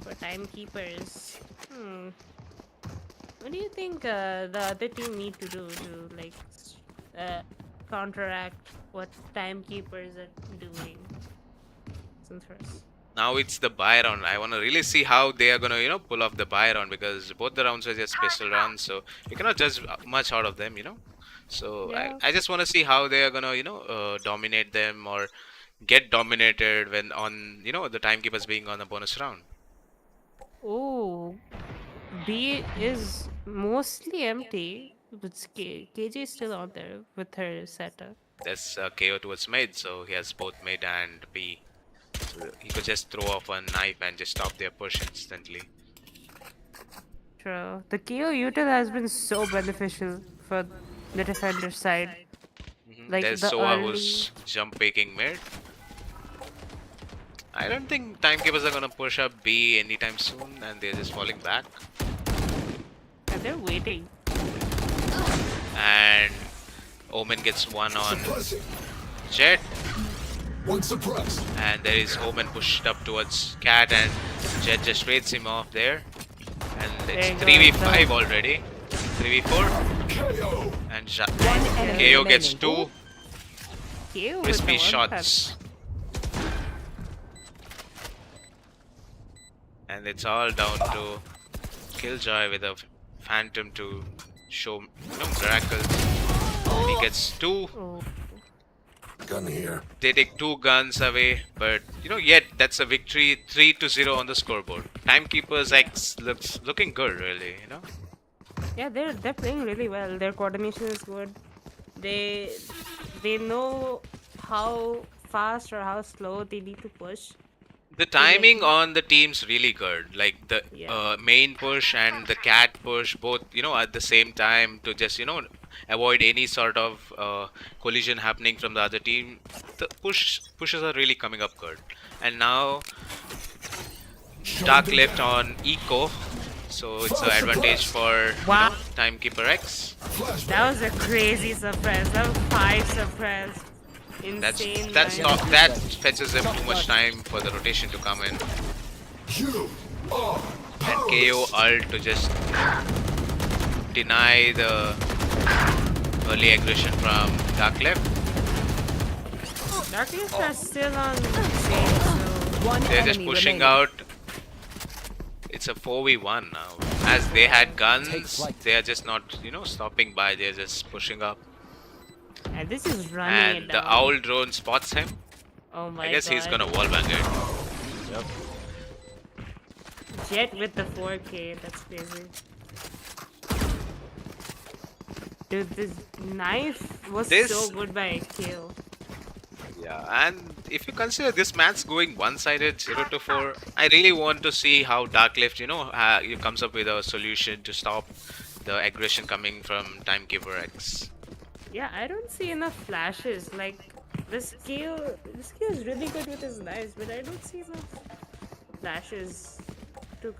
For timekeepers. What do you think the other team need to do to counteract what timekeepers are doing? Since first. Now it's the buy round. I want to really see how they are gonna pull off the buy round, because both the rounds are just special rounds, so you cannot judge much out of them. So Yeah. I just want to see how they are gonna dominate them or get dominated when on the timekeepers being on the bonus round. Oh, B is mostly empty, but KJ is still out there with her setup. There's KO towards mid, so he has both mid and B. So he could just throw off a knife and just stop their push instantly. True. The KO util has been so beneficial for the defender side. Like There's the Soa early... who's jump picking mid. I don't think timekeepers are gonna push up B anytime soon, and they're just falling back. And they're waiting. And Omen gets one on Suppressing. Jet, 1 suppressed. and there is Omen pushed up towards Cat, and Jet just trades him off there. And There it's you go. 3v5 already. 3v4. KO. And enemy KO gets remaining. 2 KO with crispy the one shots. And it's all down to Killjoy with a Phantom to show miracles. He gets 2. Oh, Gun here. They take 2 guns away, but yet that's a victory. 3-0 on the scoreboard. Timekeepers looks looking good, really. yeah, they're playing really well. Their coordination is good. They know how fast or how slow they need to push. The timing on the team's really good. Like the Yeah. main push and the cat push, both at the same time to just avoid any sort of collision happening from the other team. The pushes are really coming up good. And now Shutting Dark them left down. on eco, so it's an Fire advantage suppressed. for Wow. Timekeeper X. Flashbang. That was a crazy suppress. That was 5 suppress. That's Insane. that's nice. not that fetches them too much time for the rotation to come in. You are And KO powerless. ult to just deny the early aggression from Dark left. Darkness are still on stage, so One They're just enemy pushing remaining. out. It's a 4v1 now. As they had guns, they are just not, stopping by. They're just pushing up. and this is running it And down. the owl drone spots him. Oh my I guess god. he's gonna wallbang it. Jet with the 4K, that's crazy. Dude, this knife was This- so good by kill. Yeah, and if you consider this match going one-sided 0-4, I really want to see how Dark left, he comes up with a solution to stop the aggression coming from Timekeeper X. Yeah, I don't see enough flashes. Like this skill is really good with his knives, but I don't see enough flashes to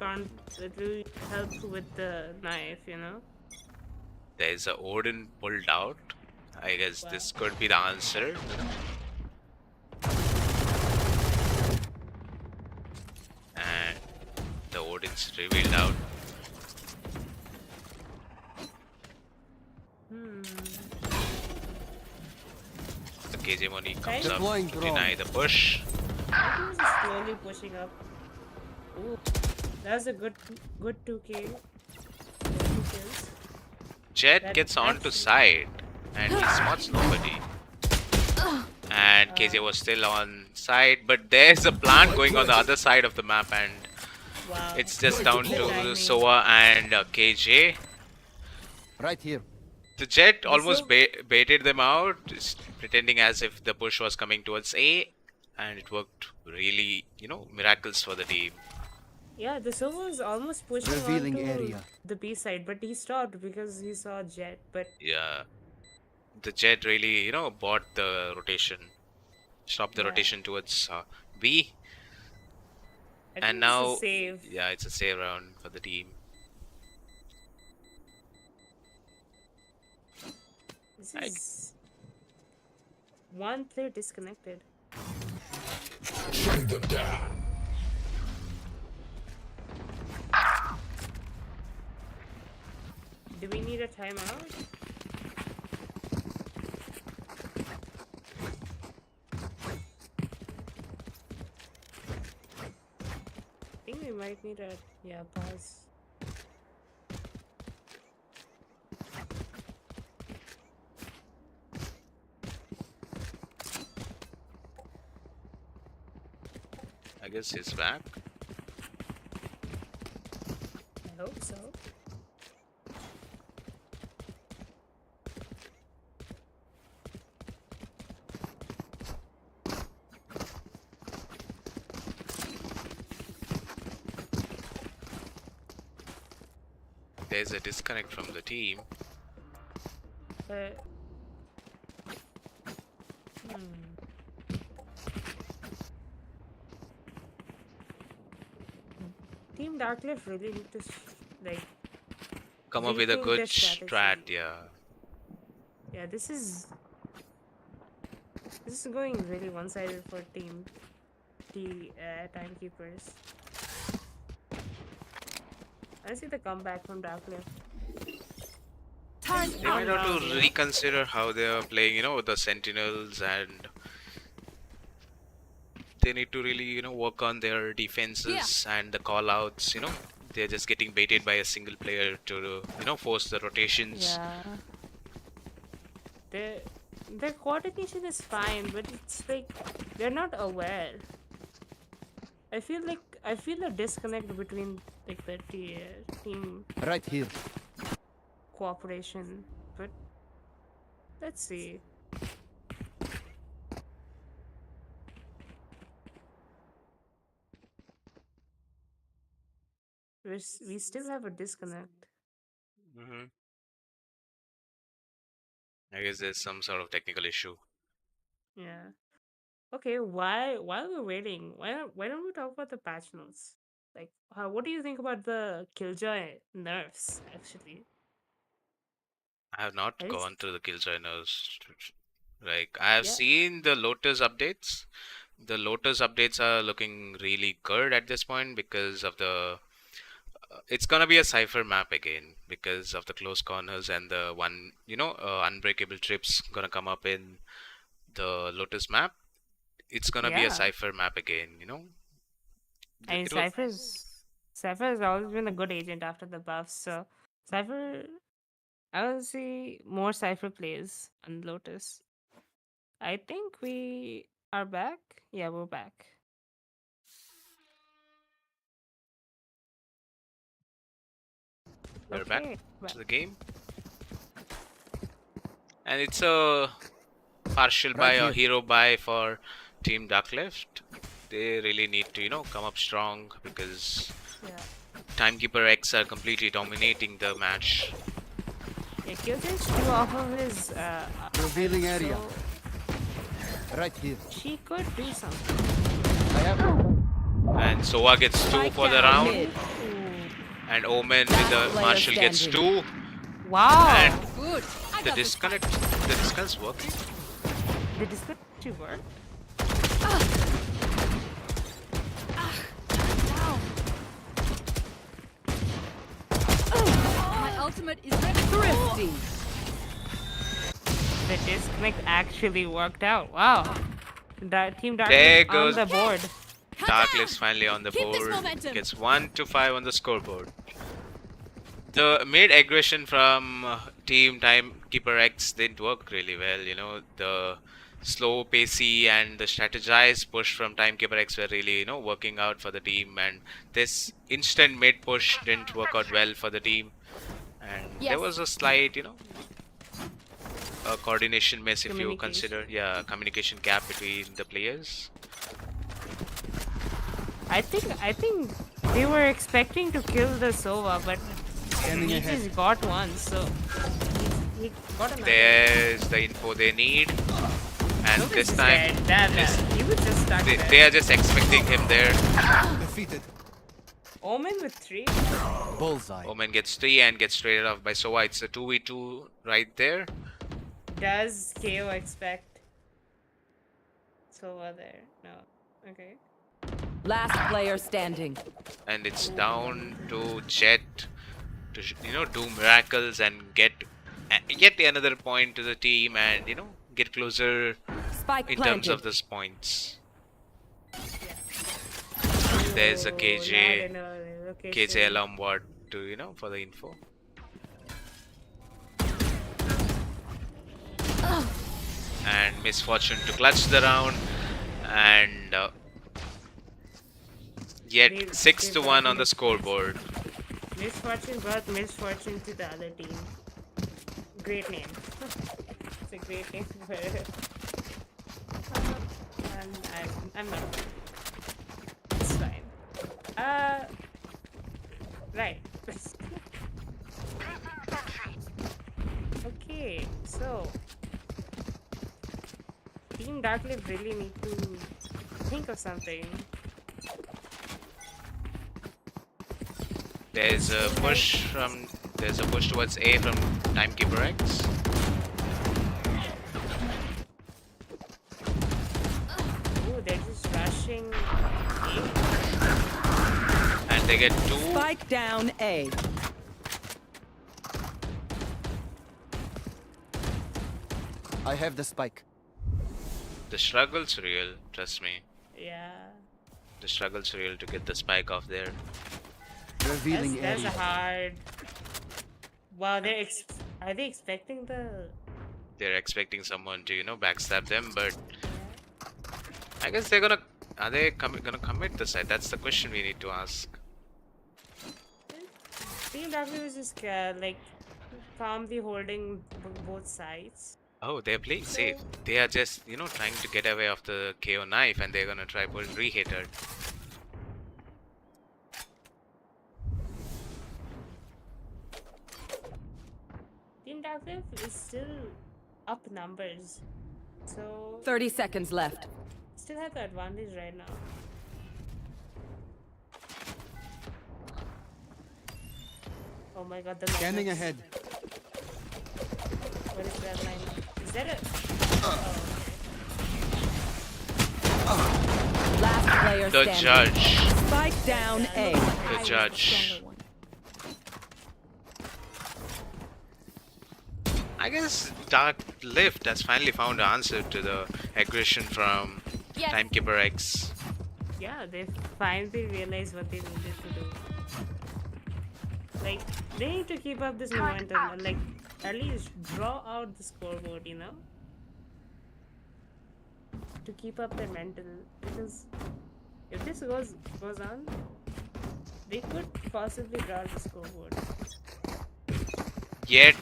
help with the knife. There's a Odin pulled out. I guess this could be the answer. And the Odin's revealed out. The KJ Money comes up Deploying to drone. deny the push. I think he's slowly pushing up. Ooh, that's a good 2K. 2 kills. Jet That gets onto actually- side and he spots nobody. And KJ was still on side, but there's a plant going on the other side of the map, and Wow. it's just down to Timing. Sova and KJ. Right here. The Jet almost So- baited them out, just pretending as if the push was coming towards A, and it worked really, miracles for the team. Yeah, the Sova was almost pushing Revealing onto area. the B side, but he stopped because he saw Jet. But Yeah. The Jet really, bought the rotation, stopped the Yeah. rotation towards B. I think And it's now, a save. yeah, it's a save round for the team. This is one player disconnected. Shutting them down. Do we need a timeout? I think we might need a pause. I guess he's back. I hope so. There's a disconnect from the team. But Team Darklift really need to like Come up with a rethink good their strategy. strat, yeah. Yeah, this is going really one-sided for team Timekeepers. I see the comeback from Darklift. Time They might have round, to yeah. reconsider how they are playing, the Sentinels, and they need to really, work on their defenses and the call-outs, They're just getting baited by a single player to, force the rotations. Yeah. Their coordination is fine, but it's like they're not aware. I feel a disconnect between like the team Right here. cooperation, but let's see. we still have a disconnect. Mm-hmm. I guess there's some sort of technical issue. Yeah. Okay. While we're waiting, why don't we talk about the patch notes? Like, what do you think about the Killjoy nerfs? Actually, I have not at least, gone through the Killjoyners. Like, I have yeah, seen the Lotus updates. The Lotus updates are looking really good at this point because of the. It's gonna be a cipher map again because of the close corners and the one, unbreakable trips gonna come up in the Lotus map. It's gonna be a yeah. cipher map again. I mean, It was. Cypher has always been a good agent after the buffs. So Cypher, I will see more Cypher plays on Lotus. I think we are back. Yeah, we're back. We're back Okay. to the game, and it's a partial buy or hero buy for Team Darklift. They really need to, come up strong because Yeah. Timekeeper X are completely dominating the match. Yeah, Killjoy's two off of his Revealing area. so Right here. she could do something. I have And Soa gets 2 Spike for the down round, mid. and Omen with the player Marshall gets standing. 2, Wow. and Good. I the got this fight. disconnect's working. Did this actually work? Down. My ultimate is ready. Thrifty. The disconnect actually worked out. Wow. Team Dark There is on goes- the board. Darklift's finally on the Keep this board, momentum. gets 1 to 5 on the scoreboard. The mid aggression from Team Timekeeper X didn't work really well. The slow, pacey, and the strategized push from Timekeeper X were really, working out for the team. And this instant mid push didn't work out well for the team. And there Yes. was a slight, a coordination miss if you Communication. consider, communication gap between the players. I think they were expecting to kill the Sova, but Scanning he ahead. just got one, so he got another. There's the info they need. And Look at this this time, guy. Damn, he was just stuck they, there. they are just expecting him there. Defeated. Omen with 3. Bullseye. Omen gets 3 and gets traded off by Soa. It's a 2v2 right there. Does KO expect Sova there? No. Okay. Last player standing. And it's down to Jet to, do miracles and get yet another point to the team and, get closer Spike in terms planted. of those points. There's a Oh, KJ, not in a location. KJ alarm ward to, for the info. And Misfortune to clutch the round, and They- yet 6 they to brought 1 on the mis- scoreboard. Misfortune brought misfortune to the other team. Great name. It's a great name for it. I'm not. It's fine. Right. Okay, so Team Darklift really need to think of something. There's a push towards A from Timekeeper X. Ooh, they're just rushing. And they get 2. Spike down A. I have the spike. The struggle's real, trust me. Yeah. The struggle's real to get the spike off there. Revealing That's a area. hard. Wow, are they expecting the? They're expecting someone to, backstab them, but I guess they're gonna. Are they gonna commit the side? That's the question we need to ask. Team Darklift was just like calmly holding both sides. Oh, they're playing safe. They are just, trying to get away of the KO knife, and they're gonna try pull rehitter. Active is still up numbers. So 30 seconds left. still have the advantage right now. Oh my god, the Scanning lineups. ahead. What is that lineup? Is that a Last player The standing. judge. Spike down A. The judge. I guess Dark Lift has finally found the answer to the aggression from Yes. Timekeeper X. yeah, they finally realized what they needed to do. Like, they need to keep up this momentum and like at least draw out the scoreboard, you know? To keep up their mental, because if this goes on, they could possibly draw the scoreboard. Yet,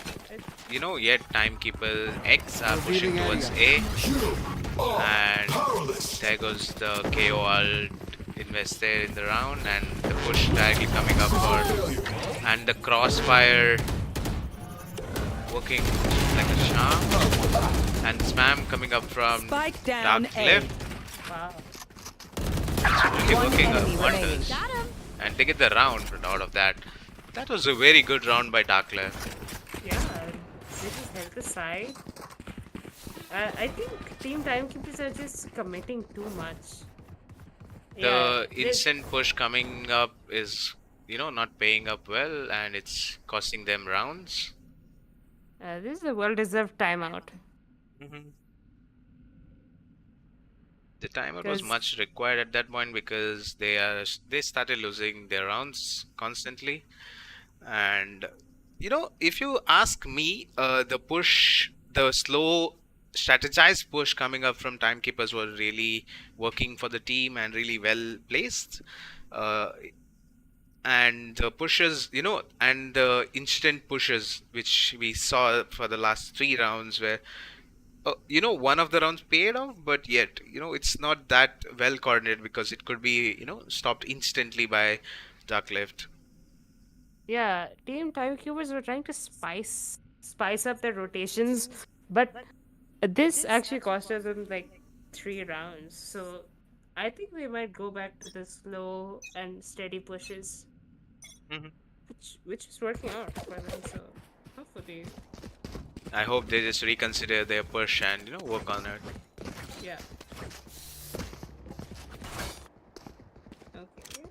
yet Timekeeper X are pushing towards A, You are and powerless. there goes the KO ult invest there in the round, and the push directly coming up for, and the crossfire working like a charm, and spam coming up from Spike down Dark A. Lift. Wow. It's really One working enemy wonders. remaining. Got him. And they get the round out of that. That was a very good round by Dark Lift. Yeah, they just held the side. I think Team Timekeepers are just committing too much. The they- instant push coming up is, not paying up well, and it's costing them rounds. This is a well-deserved timeout. The timer was 'Cause- much required at that point because they started losing their rounds constantly, and if you ask me, the slow strategized push coming up from Timekeepers were really working for the team and really well placed. And the pushes, and the instant pushes which we saw for the last 3 rounds, where one of the rounds paid off, but yet it's not that well coordinated because it could be stopped instantly by Dark Lift. Yeah, Team Timekeepers were trying to spice up their rotations, but this actually costed them like 3 rounds. So I think they might go back to the slow and steady pushes, Mhm. which is working out for them. So hopefully, I hope they just reconsider their push and work on it. yeah. Okay.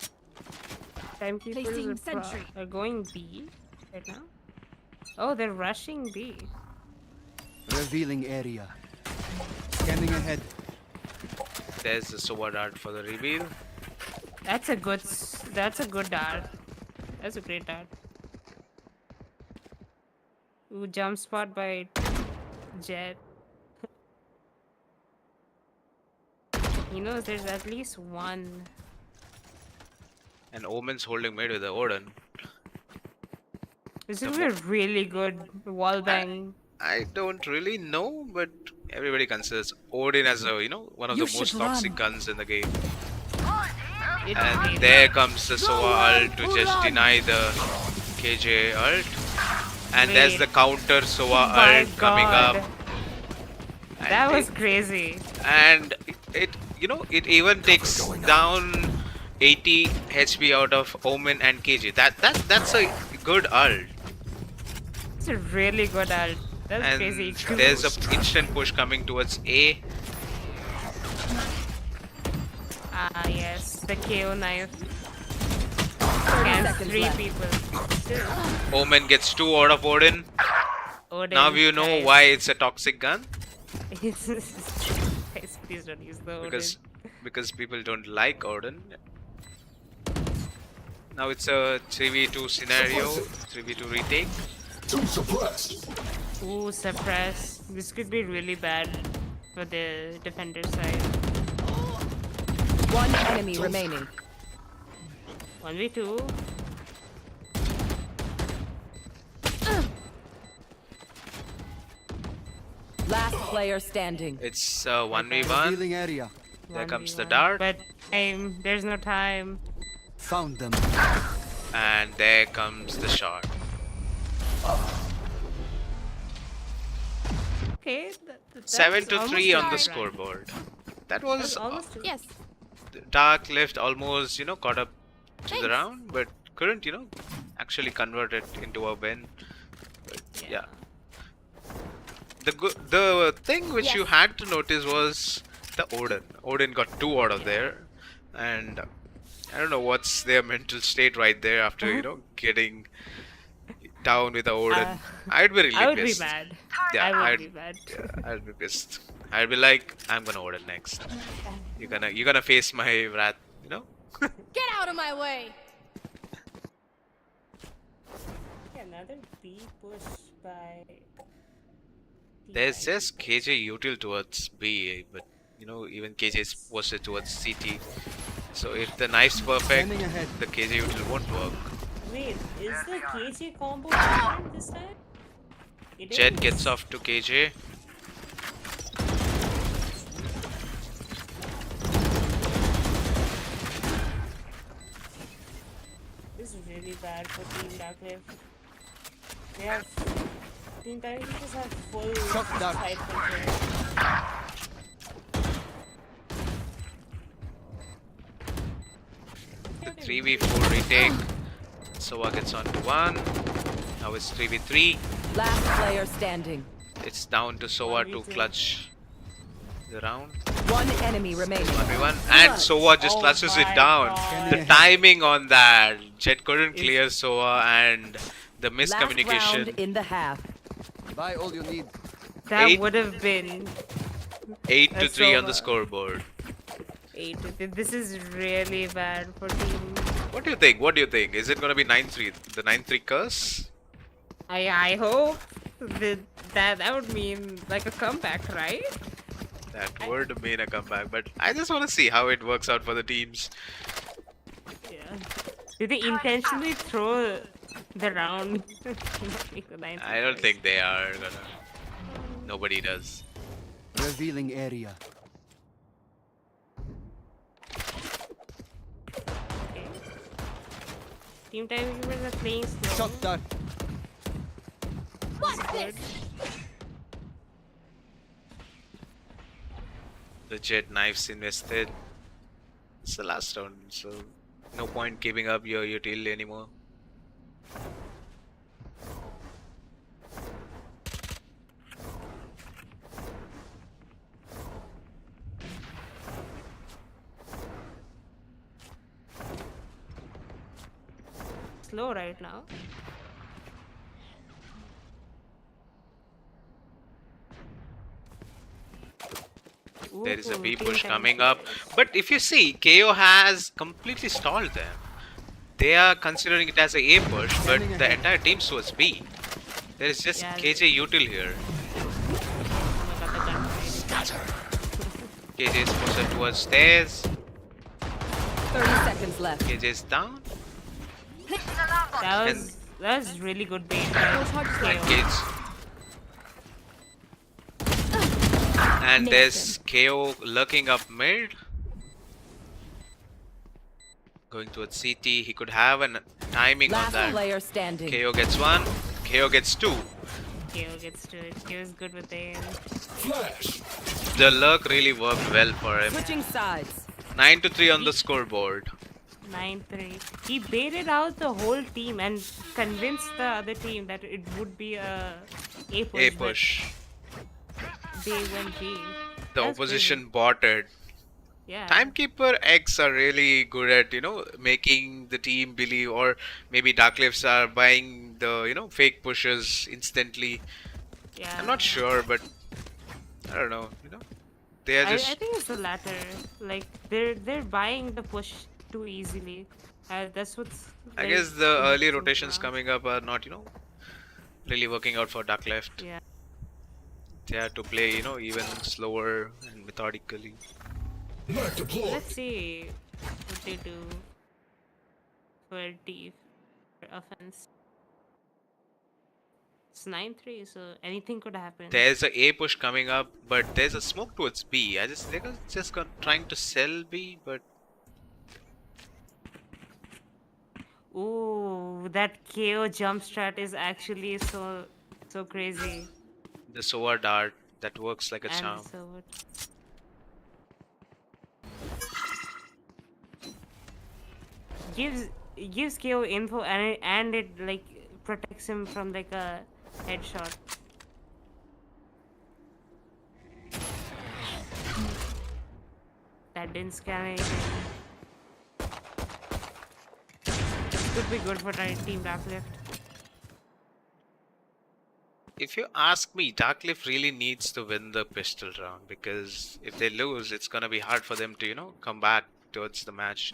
Timekeepers Placing are, sentry. are going B right now. Oh, they're rushing B. Revealing area. Scanning ahead. There's the Sova dart for the reveal. That's a good dart. That's a great dart. Ooh, jump spot by Jet. He knows there's at least one. And Omen's holding mid with the Odin. This is a really good wall bang. I don't really know, but everybody considers Odin as one of the most toxic guns in the game. It And really- there comes the Sova ult to just deny the KJ ult. And there's Wait. the counter Sova My ult coming up. God. And That was crazy. and it even takes down 80 HP out of Omen and KJ. That's a good ult. It's a really good ult. That's And crazy. there's a instant push coming towards A. Ah, yes, the KO knife. Against seconds 3 left. people. Still, Omen gets 2 out of Odin. Odin, Now you know guys. why it's a toxic gun. Guys, please don't use the Because people don't like Odin. Now it's a 3v2 scenario, 3v2 retake. Too suppressed. Odin. Ooh, suppress. This could be really bad for the defender side. One enemy remaining. 1v2. Last player standing. It's 1v1. Revealing area. There comes the 1v1. dart. But there's no time. Found them. And there comes the shot. Okay, 7 to almost 3 a on the good run. scoreboard. That That was was almost. Yes. Dark left almost, caught up to the Thanks. round, but couldn't, actually convert it into a win. But yeah. The thing which you Yes. had to notice was the Odin. Odin got 2 out of there, and I don't know what's their mental state right there after, getting down with the Odin. Uh, I'd be really I would be pissed. mad. Yeah, I would I'd be mad. yeah, I'd be pissed. I'd be like, I'm gonna Odin next. You're gonna face my wrath, Get out of my way. Another B push by. There's just KJ util towards B, but even KJ is posted towards CT. So if the knife's perfect, Standing ahead. the KJ util won't work. Wait, is the KJ combo different this time? It Jet is. gets off to KJ. This is really bad for Team Darklift. They have. Team Darklift just have full Shock dart. side control. The 3v4 retake. Soa gets on to 1. Now it's 3v3. Last player standing. It's down to Soa to 1v2. clutch the round. One enemy remaining. 1v1. And Soa just Oh clutches it my down. God. The timing on that. Jet couldn't clear Soa, and the Last round miscommunication. in the half. Buy all you need. That 8 would have been 8 to 3 on the Soa. scoreboard. 8. This is really bad for Team. What do you think? What do you think? Is it gonna be 9-3? The 9-3 curse? I hope that would mean like a comeback, right? That would mean a comeback, but I just want to see how it works out for the teams. Yeah. Did they intentionally throw the round? Make the ninth I don't place? think they are gonna. Nobody does. Revealing area. Okay. Team Timekeepers are playing slow. Shock dart. What's this? The Jet knives invested. It's the last round, so no point keeping up your util anymore. Slow right now. There is a Ooh, B Team push coming up, Timekeepers. but if you see, KO has completely stalled them. They are considering it as a A push, but the entire team's towards B. There is just Yeah. KJ util here. Oh my god, the gunfight. KJ is posted towards stairs. 30 seconds left. KJ is down. That was really good bait by KO. Kids. And there's KO lurking up mid. Going towards CT. He could have a timing on Last that. player standing. KO gets 1. KO gets 2. KO gets to it. KO is good with aim. Flash. The lurk really worked well for him. Switching sides. 9 to 3 on the scoreboard. 9-3. He baited out the whole team and convinced the other team that it would be a A push. A but push. They went B. The That's opposition botted. Yeah. Timekeeper X are really good at, making the team believe, or maybe Darklifts are buying the, fake pushes instantly. Yeah. I'm not sure, but I don't know, They are I just. think it's the latter. Like they're buying the push too easily. That's what's. I like, guess the early makes it rotations now. coming up are not, really working out for Darkleft. Yeah. They have to play, even slower and methodically. Knife deployed. Let's see what they do for D for offense. It's 9-3, so anything could happen. There's a A push coming up, but there's a smoke towards B. They're just trying to sell B, but Ooh, that KO jump strat is actually so crazy. the Soa dart That works like a And charm. so would. Gives KO info and it like protects him from like a headshot. That didn't scan anything. Could be good for team Darklift. If you ask me, Darklift really needs to win the pistol round, because if they lose, it's gonna be hard for them to, come back towards the match.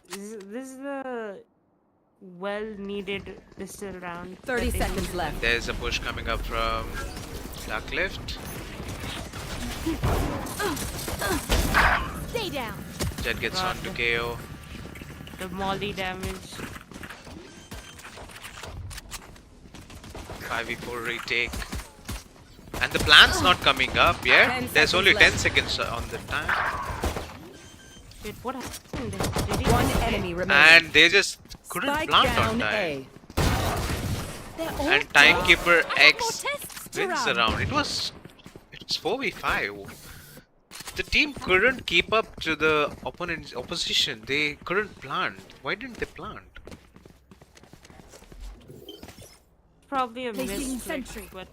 This is the well-needed pistol round. 30 that they seconds need. left. There's a push coming up from Darklift. Stay down. Jet gets God. on to KO. The molly damage. 5v4 retake. And the plan's not coming up, yeah? 10 There's only seconds 10 left. seconds on the time. Wait, what happened? Did he One just- enemy remaining. And they just couldn't Spike plant on down time. A. And Timekeeper more X tests to wins the run. round. It's 4v5. The team couldn't keep up to the opposition. They couldn't plant. Why didn't they plant? Probably a Placing miss, sentry. but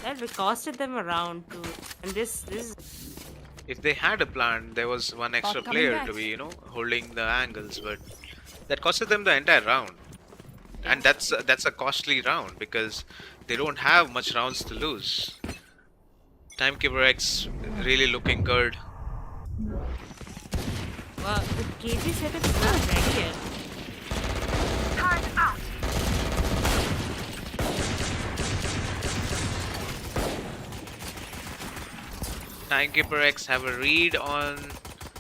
that costed them a round too. And this If they had a plan, there was one extra coming player back. to be, holding the angles, but that costed them the entire round. And that's a costly round because they don't have much rounds to lose. Timekeeper X really looking good. well, the KG setup is not ready yet. Timekeeper X have a read on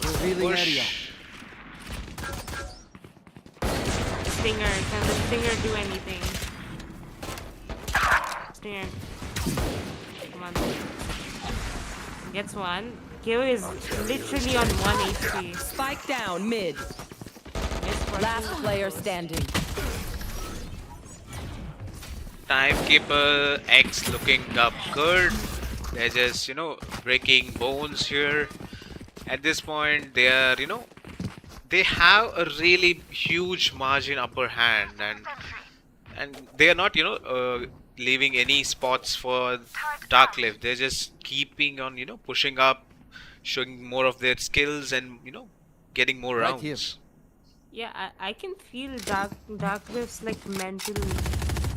Revealing area. push. Stinger, can the Stinger do anything? Stinger. Come on. Gets one. KO is literally on 1 HP. Spike down mid. Missed for Last two. player standing. Timekeeper X looking up good. They're just, breaking bones here. At this point, they are, they have a really huge margin upper hand, and they are not, leaving any spots for Darklift. They're just keeping on, pushing up, showing more of their skills, and getting more Right rounds. here. Yeah, I can feel Darklift's like mental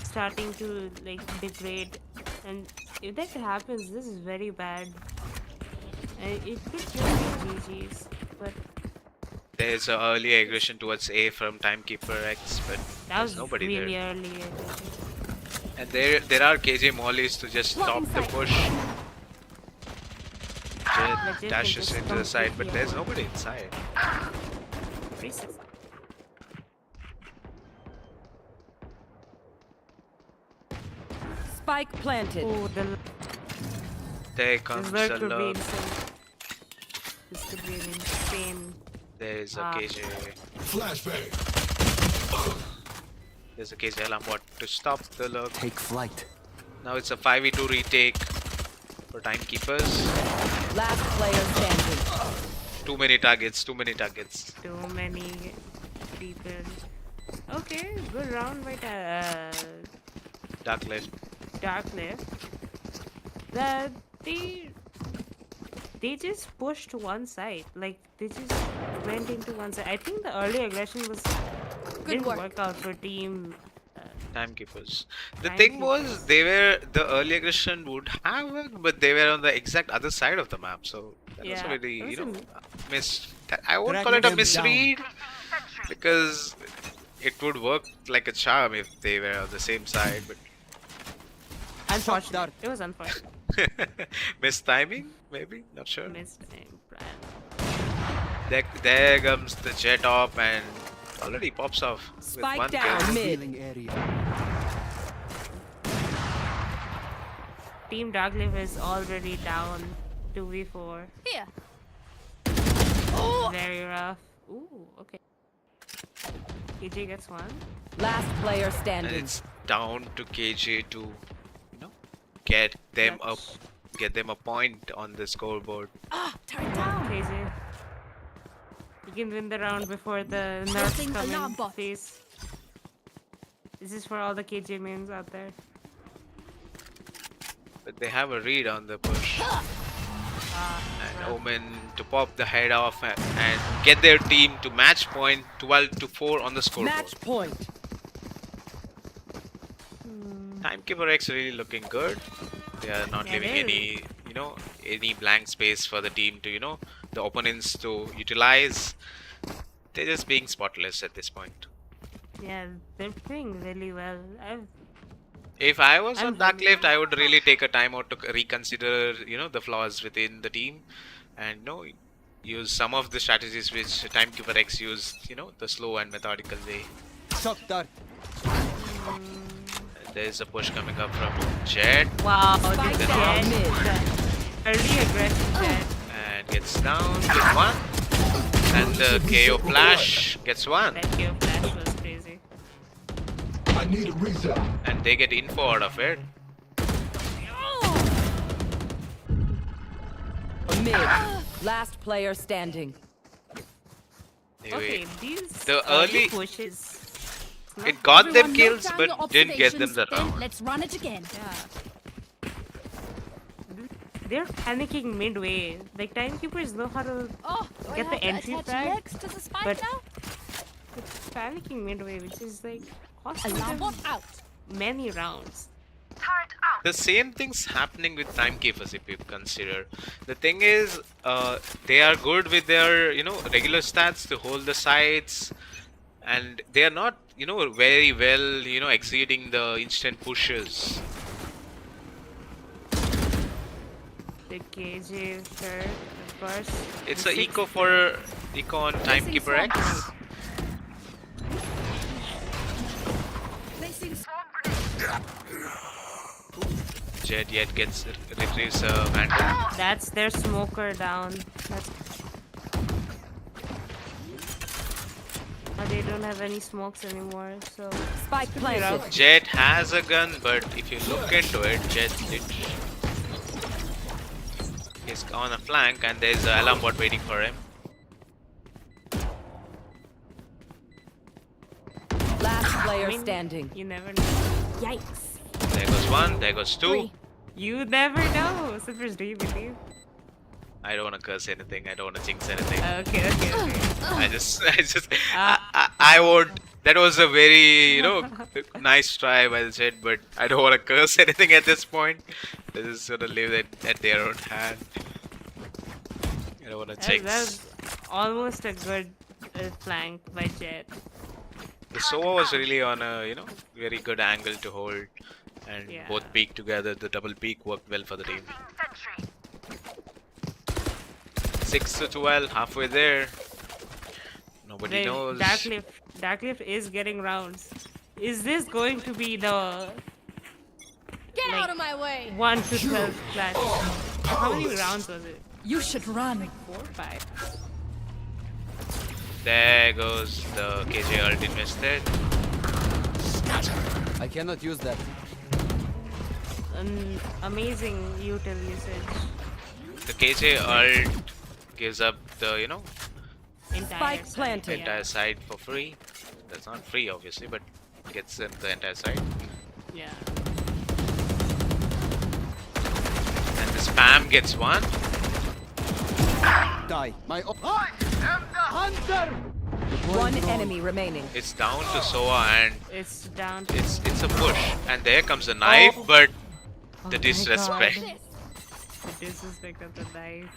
starting to like degrade, and if that happens, this is very bad. It could just be GG's, but There's an early aggression towards A from Timekeeper X, but that there's was nobody really there. early. I think. And there are KJ mollies to just stop the push. Jet Legit dashes can just into the side, but completely there's nobody inside. Racist. Spike planted. Oh, There this comes lurk the could be lurk. insane. This could be an insane. There is a Ah. KJ. Flashbang. There's a KJ alarm bot to stop the lurk. Take flight. Now it's a 5v2 retake for Timekeepers. Last player standing. Too many targets, too many targets. Too many people. Okay, good round by Darklift. Darklift. They just pushed one side. Like they just went into one side. I think the early aggression didn't work. work out for team. Timekeepers. The thing was, the early aggression would have worked, but they were on the exact other side of the map, so that was Yeah, already, that was I won't call Tracking it a them misread, because it would work like a charm if they were on the same side, but Unfortunate. Dark. It was unfortunate. missed timing, maybe, not sure. Missed time plan. There comes the jet op and already pops off with Spike one down kill. mid. Revealing area. Team Darklift is already down 2v4. Here. Very rough. Ooh, okay. KJ gets one. Last player And standing. it's down to KJ to, get them up, Clutch. get them a point on the scoreboard. Turn it down. KJ. You can win the round before the nerfs Placing come alarm in, bot. please. This is for all the KJ mains out there. But they have a read on the push. And well. Omen to pop the head off and get their team to match point 12-4 on the scoreboard. Match point. Timekeeper X really looking good. They are not Yeah, leaving they're- any, any blank space for the team to, the opponents to utilize. They're just being spotless at this point. Yeah, they're playing really well. If I was I'm on Dark really- Left, I would really take a time out to reconsider, the flaws within the team, and use some of the strategies which Timekeeper X used, the slow and methodical way. Shock dart. There's a push coming up from Jet Wow, Spike this down Jet, mid. the early aggressive Jet. and gets down, gets one, and the KO flash gets one, That KO flash was crazy. I need a reset. and they get info out of it. Mid. Last player standing. Okay, these the early- pushes. It got them Everyone kills, note down your but didn't get them observations, the then round. let's run it again. Yeah. They're panicking midway. Like timekeepers know how to Oh, do I Get the have to entry attach flag, legs to the spike but- now? panicking midway, which is like costing Alarm them bot out. many rounds. The same thing's happening with timekeepers if you consider. The thing is, they are good with their, regular stats to hold the sides, and they are not, very well, exceeding the instant pushes. The KJ third, of course. It's The a sixth- eco on Timekeeper X. Placing Jet yet retrieves a Vandal. That's their smoker down. That's... Oh, they don't have any smokes anymore, so Spike planted. Jet has a gun, but if you look into it, Jet is on a flank, and there's an alarm bot waiting for him. Last player I mean, standing. you never know. yikes. There goes one, there goes two. Three. You never know. Sippers, do you believe? I don't want to curse anything. I don't want to jinx anything. Okay. I won't. That was a very, nice try by the Jet, but I don't want to curse anything at this point. I just sort of leave it at their own hand. I don't want to jinx. That's almost a good flank by Jet. The Sova was really on a, very good angle to hold, and Yeah. both peak together. The double peak worked well for the team. 6-12, halfway there. Nobody knows. Darklift is getting rounds. Is this going to be the Get Like- out of my way. 1 to 12 clutch? How many rounds was it? You should run. 4 or 5? There goes the KJ ult invested. I cannot use that. An amazing util usage. The KJ ult gives up the, Entire Spike side, planted. entire side for free. That's not free, obviously, but gets them the entire side. Yeah. And the spam gets one. Die. I am the hunter! One enemy remaining. It's down to Soa, and It's down to it's a push. And there comes the knife, but the my disrespect. God. The disrespect of the knife.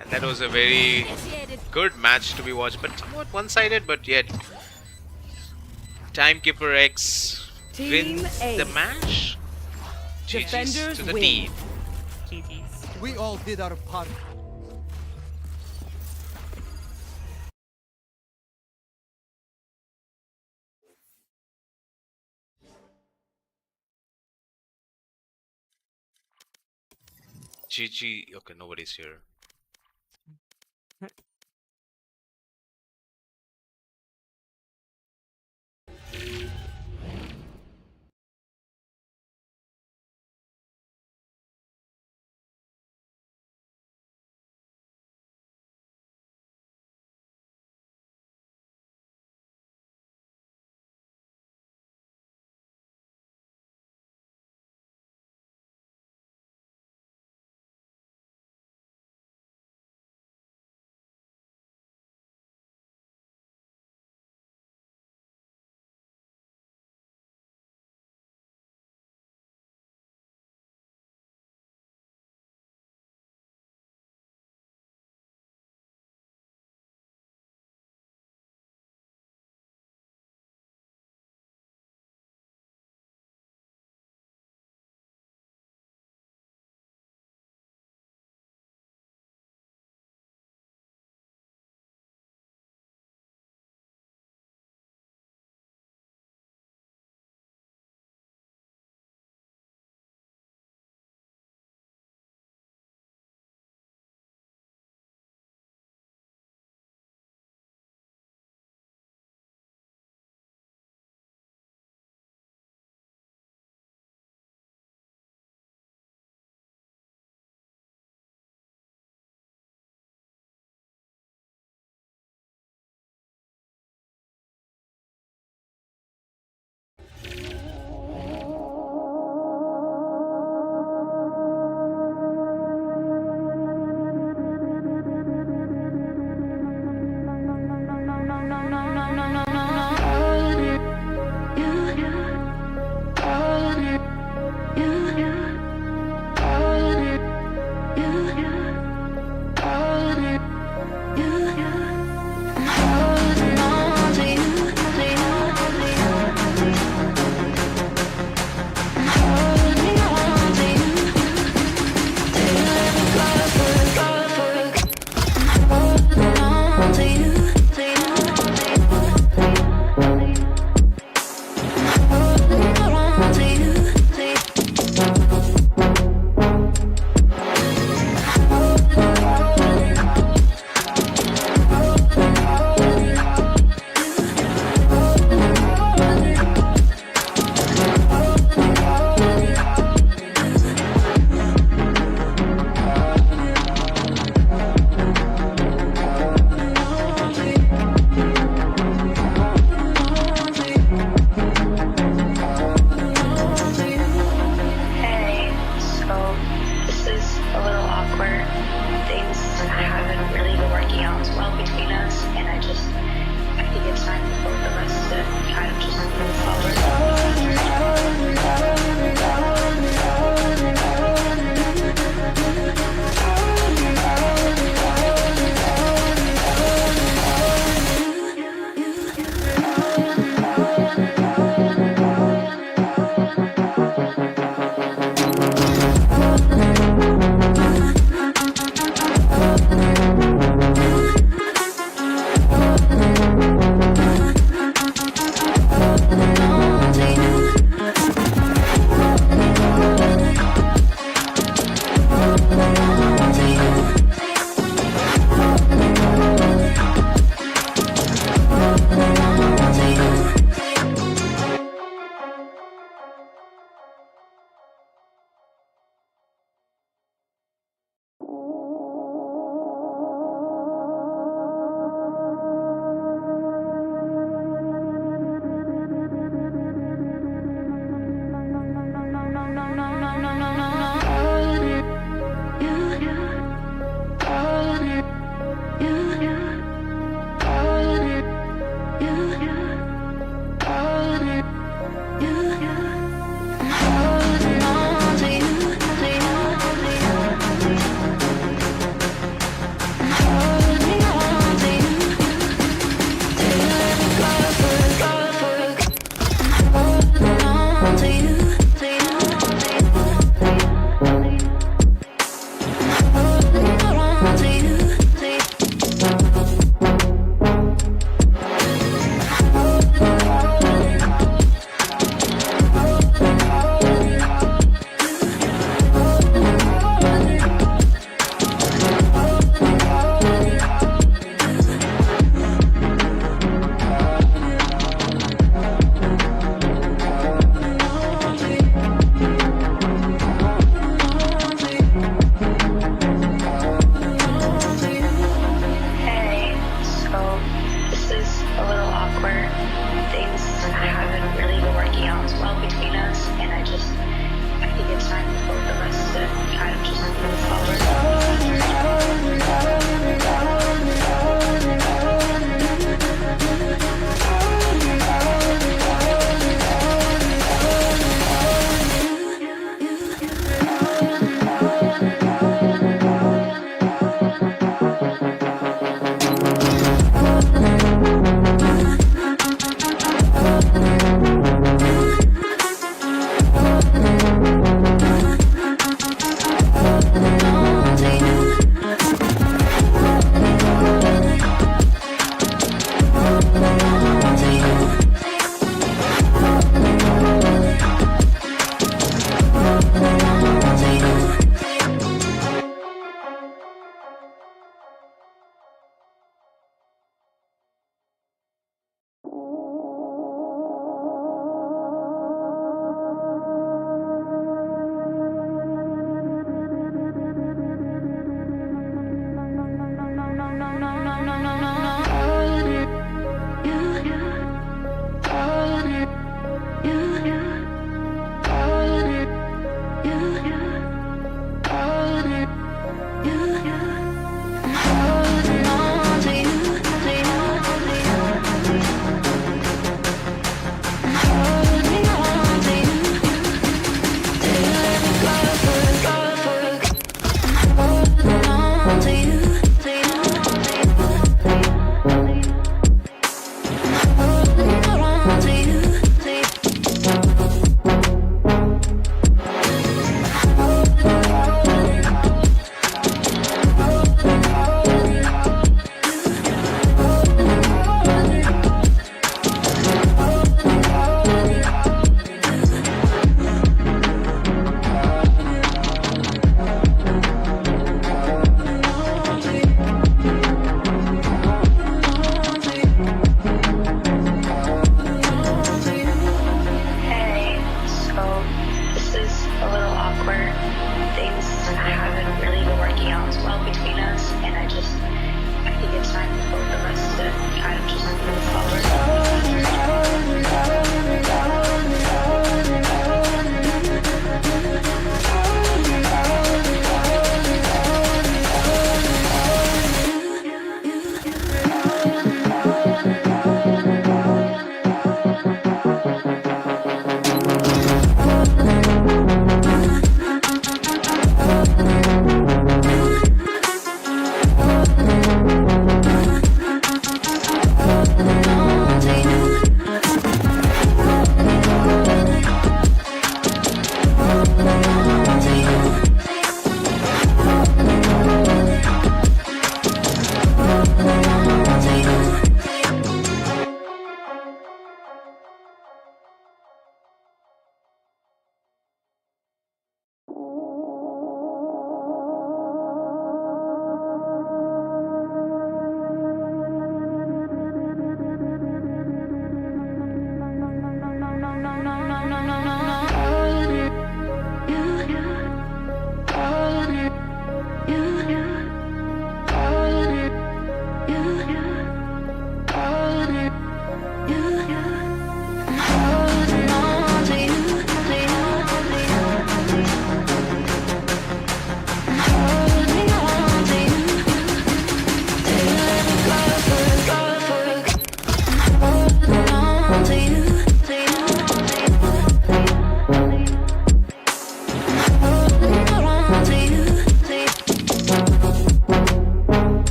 And that was a very Initiated. good match to be watched, but somewhat one-sided, but yet Timekeeper X Team wins A. the match. GG's Defenders to the win. team. GG's. We all did our part. GG. Okay, nobody's here.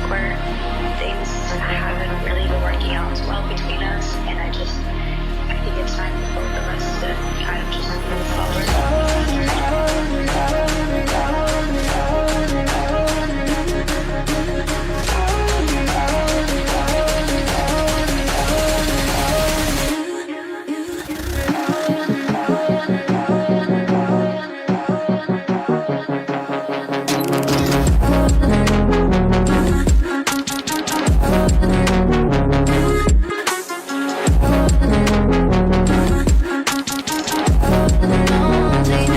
awkward. Things haven't really been working out as well between us, and I think it's time for both of us to kind of just move Only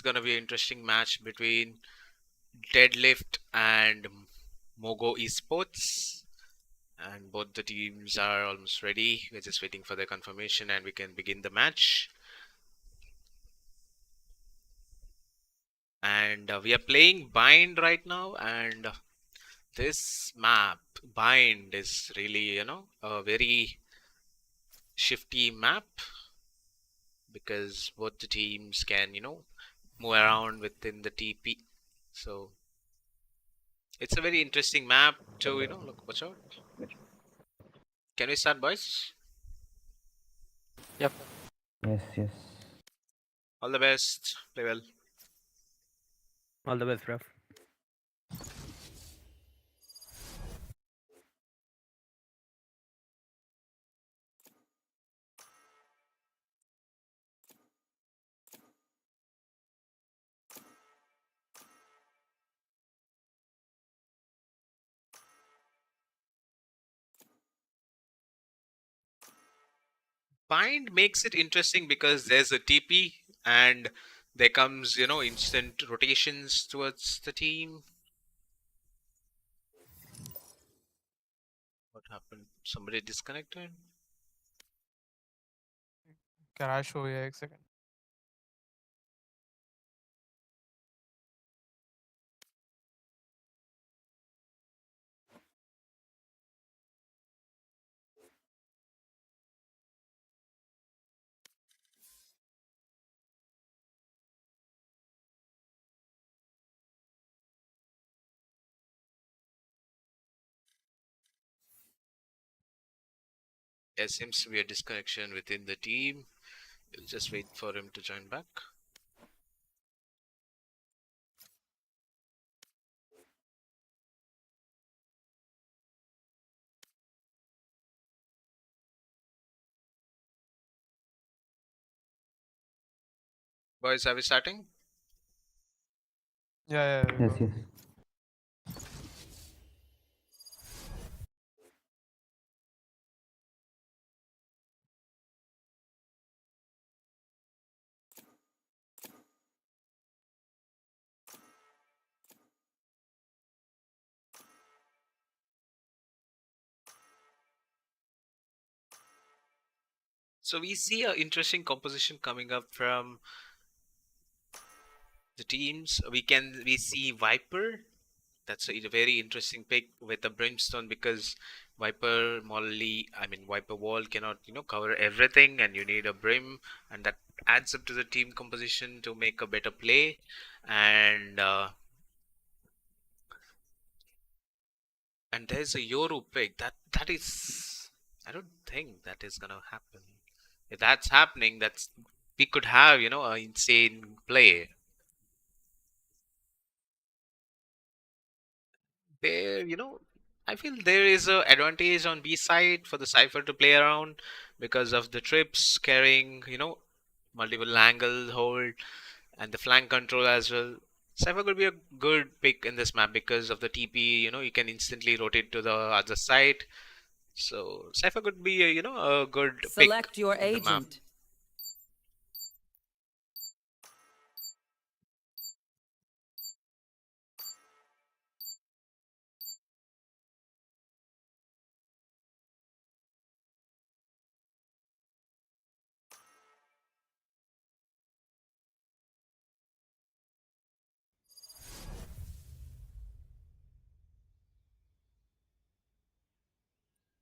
gonna be an interesting match between Deadlift and Mogo Esports. And both the teams are almost ready. We're just waiting for their confirmation and we can begin the match. And we are playing Bind right now, and this map, Bind, is really, a very shifty map because both the teams can, move around within the TP. So it's a very interesting map to, look, watch out. Can we start, boys? Yes, yes. All the best. Play well. All the best, ref. Bind makes it interesting because there's a TP and there comes, instant rotations towards the team. What happened? Somebody disconnected? Crash हो गया एक second There seems to be a disconnection within the team. We'll just wait for him to join back. Boys, are we starting? या Yes, yes. So we see an interesting composition coming up from the teams. We see Viper. That's a very interesting pick with a Brimstone because Viper Viper Wall cannot cover everything, and you need a Brim, and that adds up to the team composition to make a better play. And there's a Yoru pick. That is, I don't think that is gonna happen. If that's happening, we could have an insane play. There, I feel there is a advantage on B side for the Cypher to play around because of the trips carrying multiple angle hold and the flank control as well. Cypher could be a good pick in this map because of the TP. You can instantly rotate to the other side. So Cypher could be a good pick Select your in the map. agent.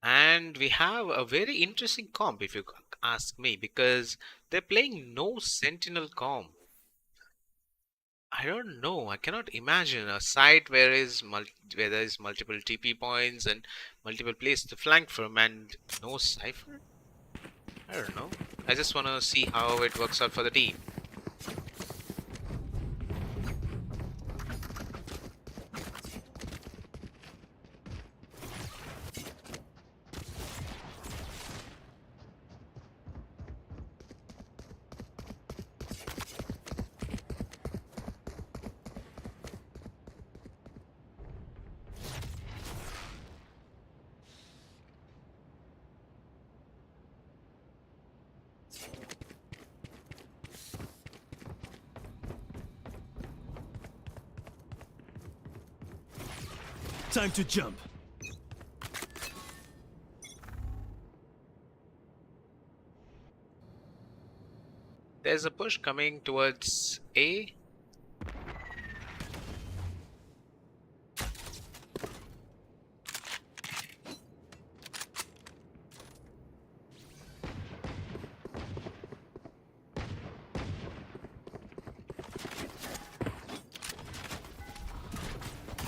And we have a very interesting comp, if you ask me, because they're playing no Sentinel comp. I don't know. I cannot imagine a site where there is multiple TP points and multiple places to flank from and no Cypher. I don't know. I just want to see how it works out for the team. Time to jump. There's a push coming towards A.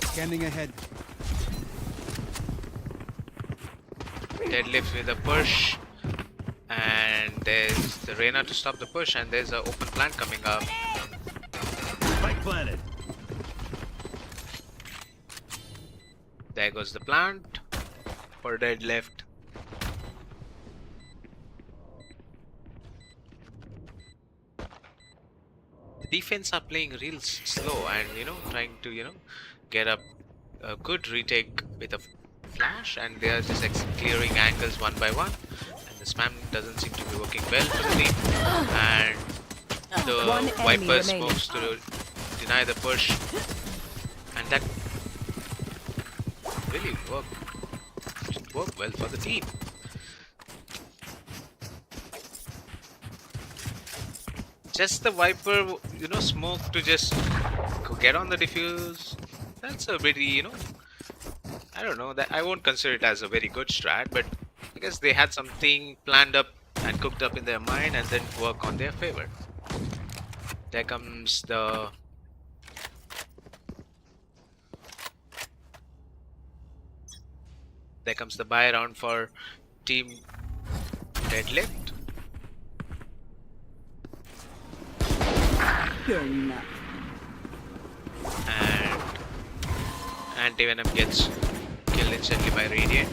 Scanning ahead. Deadlift with a push. And there's the Reyna to stop the push, and there's an open plant coming up. Spike planted. There goes the plant for Deadlift. The defense are playing real slow and trying to get up a good retake with a flash, and they are just clearing angles one by one. The spam doesn't seem to be working well for the team, and the Viper smokes to deny the push, and that really worked well for the team. Just the Viper, smoke to just get on the defuse. That's a very, I don't know, that I won't consider it as a very good strat, but I guess they had something planned up and cooked up in their mind and then work on their favor. There comes the buy round for Team Deadlift. And Anti-Venom gets killed instantly by Radiant.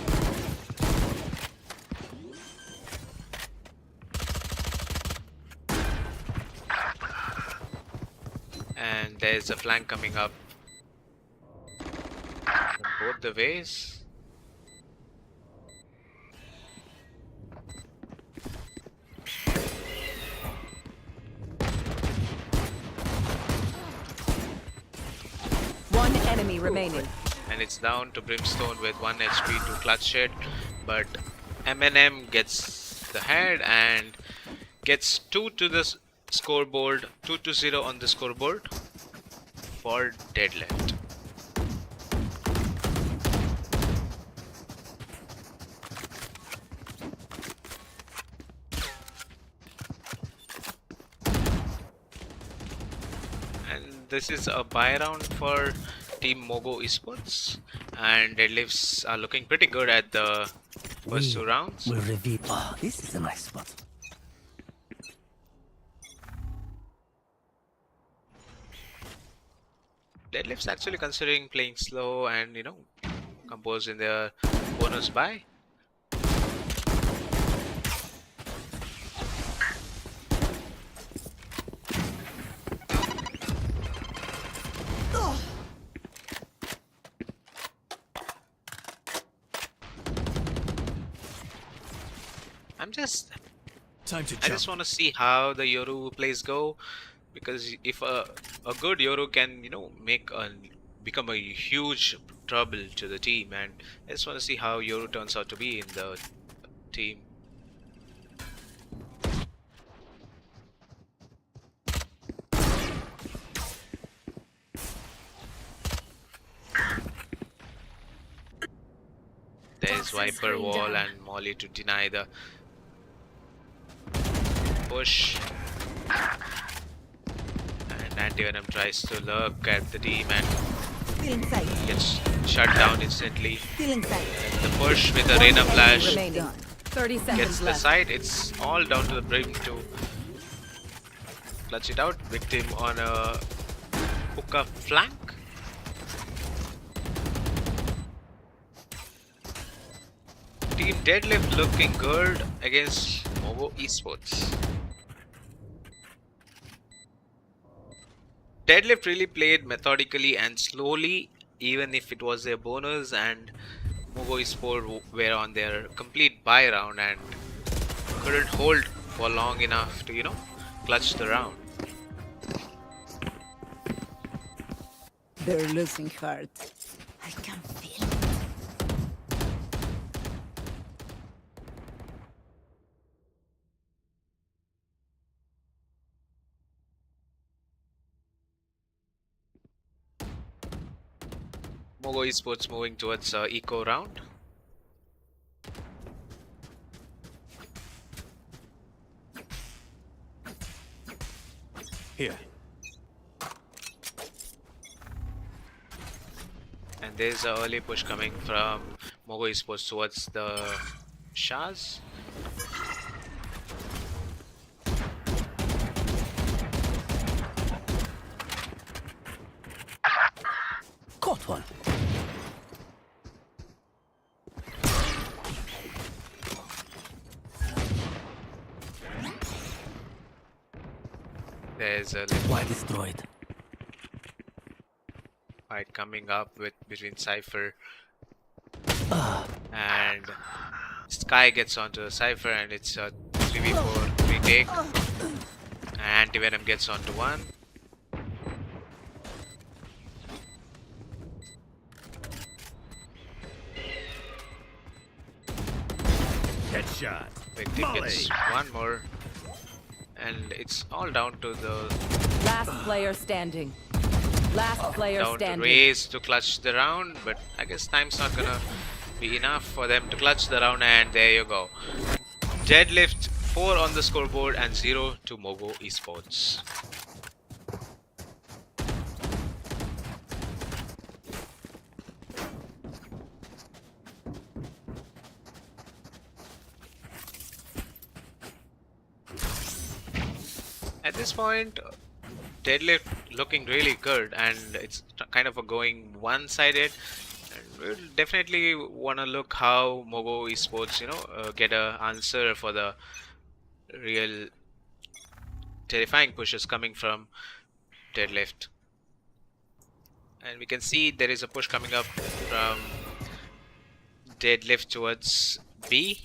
And there's a flank coming up from both the ways. One enemy remaining. And it's down to Brimstone with 1 HP to clutch it, but M&M gets the head and gets 2 to the scoreboard, 2-0 on the scoreboard for Deadlift. And this is a buy round for Team Mogo Esports, and Deadlifts are looking pretty good at the first 2 rounds. We'll reveal. Oh, this is a nice spot. Deadlifts actually considering playing slow and compose in their bonus buy. I just want to see how the Yoru plays go, because if a good Yoru can become a huge trouble to the team, and I just want to see how Yoru turns out to be in the team. There's Viper wall and Molly to deny the push, and Anti-Venom tries to lurk at the team and gets shut down instantly. The push with the Reyna flash 30 seconds gets the left. side. It's all down to the Brim to clutch it out. Victim on a hookah flank. Team Deadlift looking good against Mogo Esports. Deadlift really played methodically and slowly, even if it was their bonus, and Mogo Esports were on their complete buy round and couldn't hold for long enough to, clutch the round. They're losing heart. I can feel it. Mogo Esports moving towards eco round. Here. And there's an early push coming from Mogo Esports towards the Shaz. Caught one. There's a Why destroyed? fight coming up between Cypher and Sky gets onto Cypher, and it's a 3v4 retake. And Antivenom gets onto one. Headshot. Victim gets one more, and it's all down to the Last player standing. Last player down to standing. Raze to clutch the round, but I guess time's not gonna be enough for them to clutch the round, and there you go. Deadlift 4 on the scoreboard and 0 to Mogo Esports. At this point, Deadlift looking really good, and it's kind of a going one-sided. And we'll definitely want to look how Mogo Esports, get a answer for the real terrifying pushes coming from Deadlift. And we can see there is a push coming up from Deadlift towards B.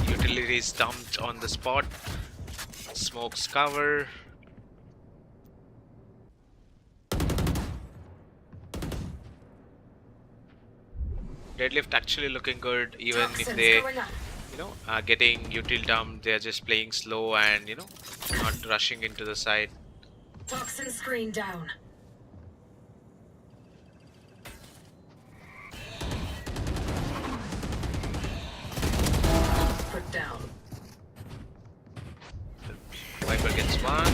Utilities dumped on the spot. Smokes cover. Deadlift actually looking good, even if they are getting util dumped. They're just playing slow and not rushing into the side. Toxin screen down. Put down. Viper gets one,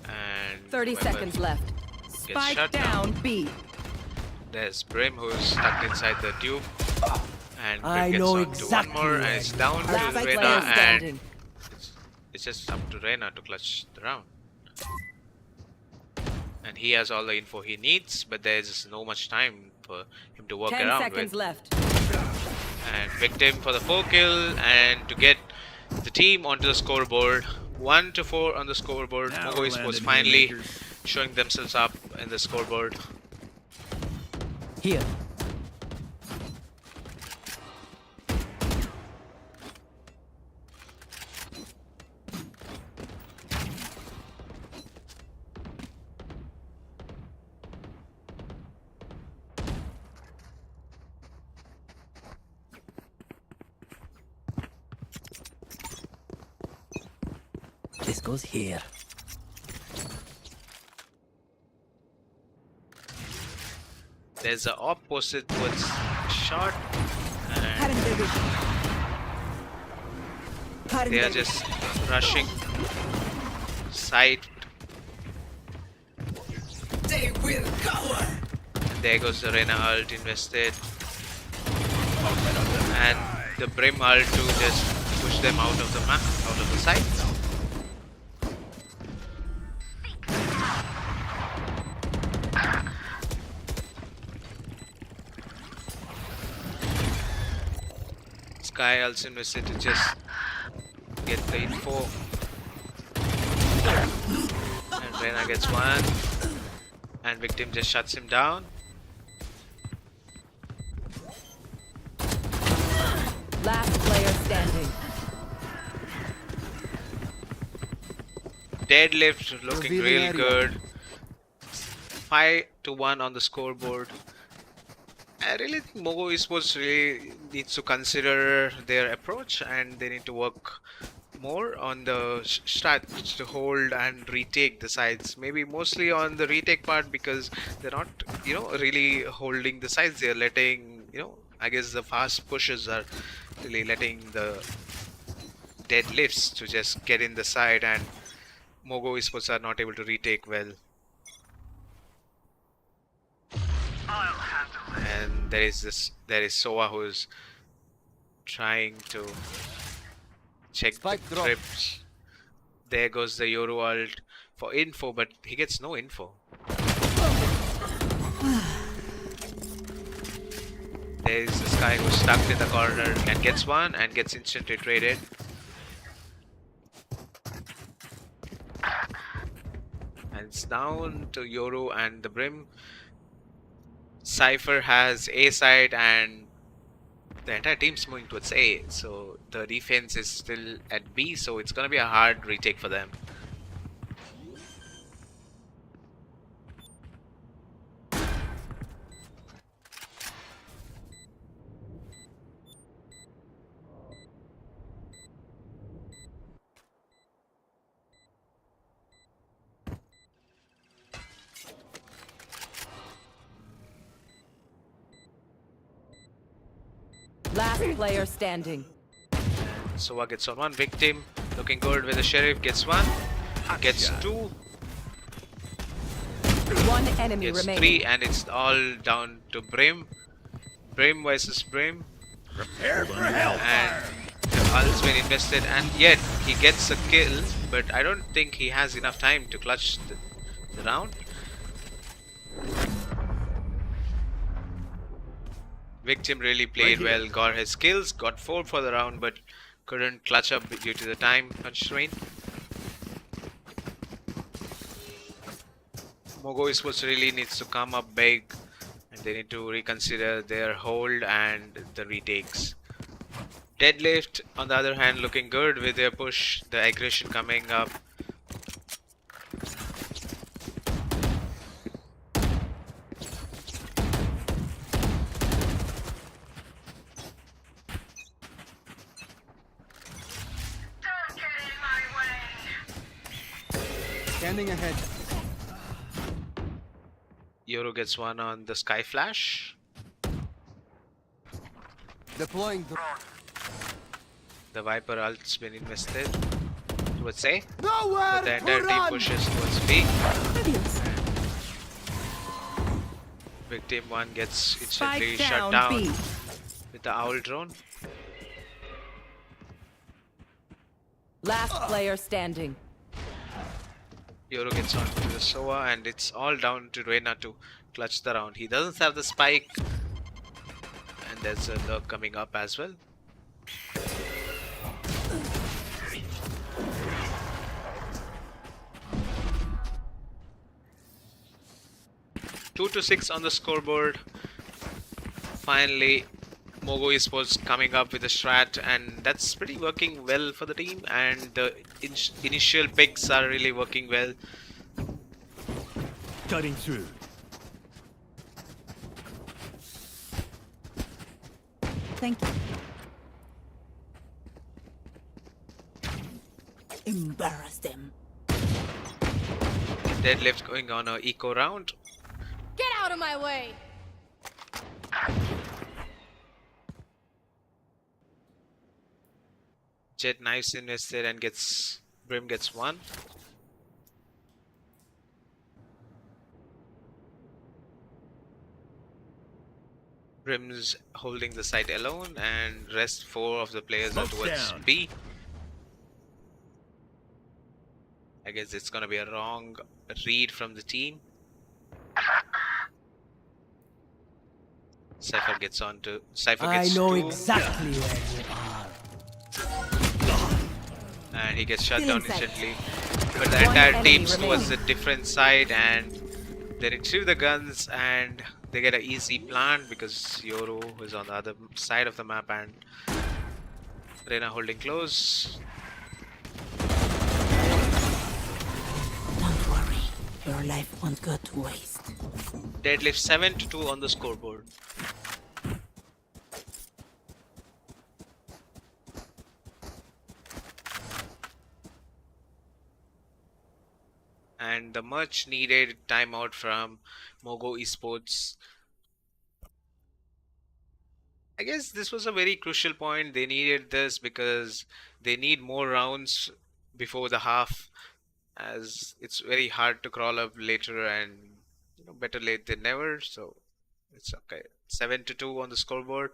and 30 Viper seconds left. gets Spike shut down B. There's Brim who's stuck inside the tube, and Brim I gets know onto exactly one more, and where it's you down to Last player Reyna, and standing. it's just up to Reyna to clutch the round. And he has all the info he needs, but there's no much time for him to work 10 around seconds with. left. And Victim for the 4 kill, and to get the team onto the scoreboard. 1-4 on the scoreboard. Mogo Esports finally showing themselves up in the scoreboard. Here. This goes here. There's a op posted towards shot, and they are just rushing side. They will cover. And there goes the Reyna ult invested, and the Brim ult to just push them out of the map, out of the site. Sky also invested to just get the info, and Reyna gets one, and Victim just shuts him down. Last player standing. Deadlift looking Revealing real area. good. 5-1 on the scoreboard. I really think Mogo Esports really needs to consider their approach, and they need to work more on the strat to hold and retake the sides. Maybe mostly on the retake part, because they're not, really holding the sides. They're letting, I guess the fast pushes are really letting the deadlifts to just get in the side, and Mogo Esports are not able to retake well. And there is Soa who's trying to check Spike the drop. trips. There goes the Yoru ult for info, but he gets no info. There is this guy who's stuck in the corner and gets one and gets instantly traded. And it's down to Yoru and the Brim. Cypher has A side and the entire team's moving towards A, so the defense is still at B, so it's gonna be a hard retake for them. Last player standing. Soa gets on one victim, looking good with the Sheriff, gets one, gets two, One enemy gets remaining. three, and it's all down to Brim. Brim versus Brim. Prepare for hellfire. And the ult's been invested, and yet he gets a kill, but I don't think he has enough time to clutch the round. Victim really played well, got his kills, got 4 for the round, but couldn't clutch up due to the time constraint. Mogo Esports really needs to come up big, and they need to reconsider their hold and the retakes. Deadlift, on the other hand, looking good with their push, the aggression coming up. Standing ahead. Yoru gets one on the Sky Flash. Deploying drone. The Viper ult's been invested towards A, Nowhere but the entire to team run. pushes towards B. Victim 1 gets instantly Spike shut down down B. with the Owl drone. Last player standing. Yoru gets onto the Soa, and it's all down to Reyna to clutch the round. He doesn't have the spike, and there's a lurk coming up as well. Two to 6 on the scoreboard. Finally, Mogo Esports coming up with a strat, and that's pretty working well for the team, and the initial picks are really working well. Cutting through. Thank you. Embarrass them. Deadlift going on a eco round. Get out of my way! Jet knives invested and Brim gets one. Brim's holding the site alone, and rest 4 of the players are Smoke's towards down. B. I guess it's gonna be a wrong read from the team. Cypher gets on to Cypher I gets know 2, exactly where you are. and he gets shut Still down inside. instantly. But the One entire enemy team's towards a remaining. different side, and they retrieve the guns, and they get an easy plant because Yoru is on the other side of the map, and Reyna holding close. Your life won't go to waste. Deadlift 7-2 on the scoreboard. And the much needed timeout from Mogo Esports. I guess this was a very crucial point. They needed this because they need more rounds before the half, as it's very hard to crawl up later, and better late than never. So it's okay. 7-2 on the scoreboard.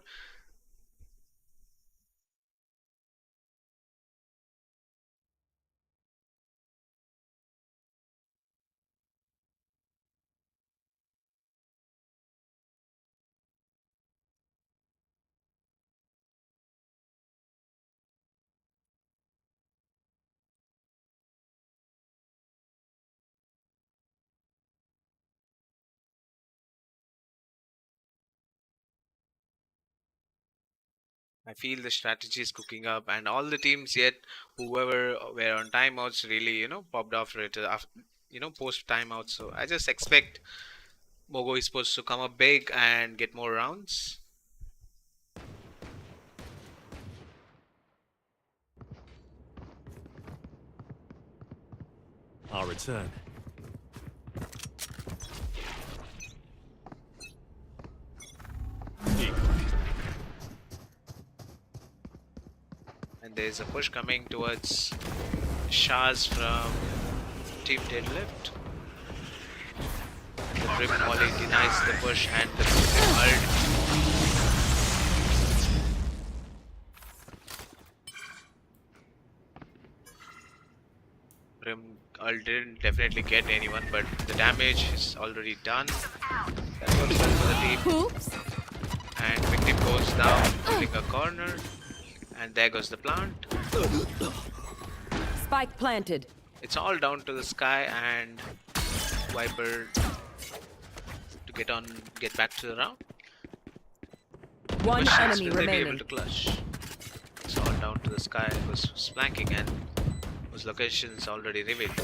I feel the strategy is cooking up, and all the teams yet, whoever were on timeouts, really popped off right after, post timeout. So I just expect Mogo Esports to come up big and get more rounds. I'll return. And there's a push coming towards Shaz from Team Deadlift. And the Brim volley denies the push, and the ult. Brim ult didn't definitely get anyone, but the damage is already done. That works well for the team. Oops. And Victim goes down, killing a corner. And there goes the plant. Spike planted. It's all down to the Sky and Viper to get back to the round. One Questions, enemy will they be able remaining. to clutch? It's all down to the Sky who's flanking, and whose location is already revealed.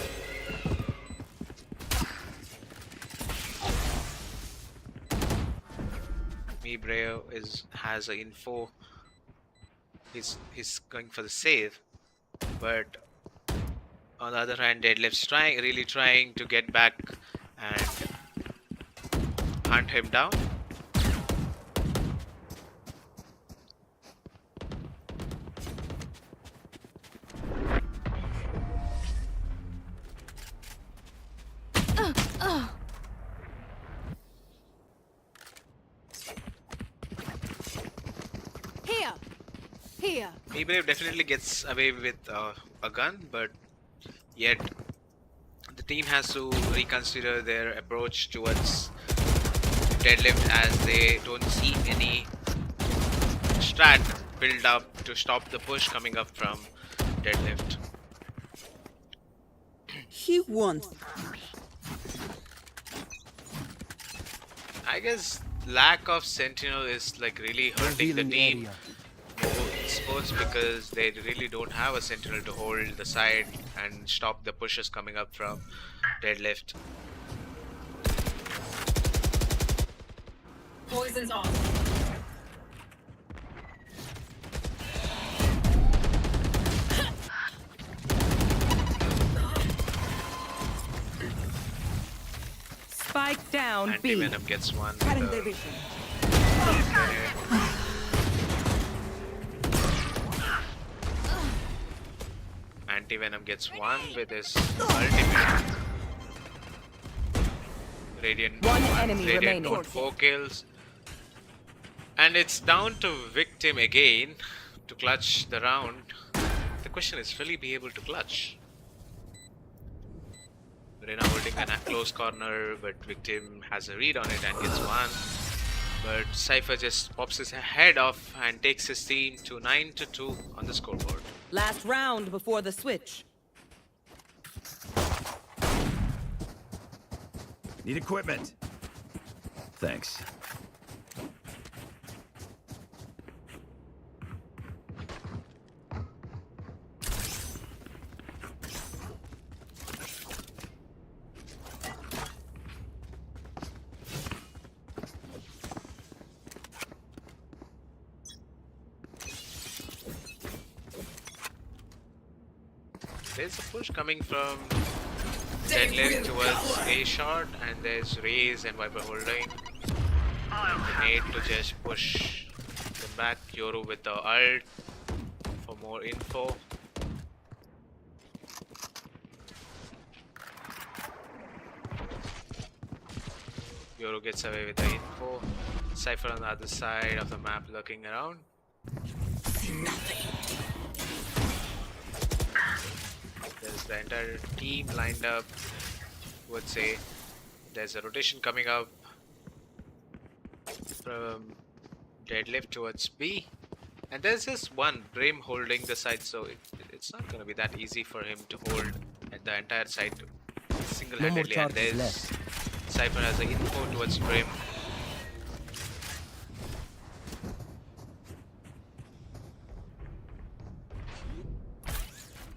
Me Breo has a info. He's going for the save, but on the other hand, Deadlift's really trying to get back and hunt him down. Here. Ebrave definitely gets away with a gun, but yet the team has to reconsider their approach towards Deadlift, as they don't see any strat build up to stop the push coming up from Deadlift. He won't. I guess lack of Sentinel is like really hurting the team. Esports, because they really don't have a Sentinel to hold the side and stop the pushes coming up from Deadlift. Poison's on. Spike down B. Anti-Venom gets one. Anti-Venom gets one with his ultimate. Radiant One enemy Radiant remaining. got 4 kills. And it's down to Victim again to clutch the round. The question is, will he be able to clutch? Reyna holding a close corner, but Victim has a read on it and gets one. But Cypher just pops his head off and takes his team to 9-2 on the scoreboard. Last round before the switch. Need equipment. Thanks. There's a push coming from deadlift towards A shot, and there's Raze and Viper holding. The nade to just push them back. Yoru with the ult for more info. Yoru gets away with the info. Cypher on the other side of the map looking around. There's the entire team lined up. Would say there's a rotation coming up from deadlift towards B, and there's just one Brim holding the side, so it's not going to be that easy for him to hold at the entire side single-handedly. And there's Cypher has an info towards Brim.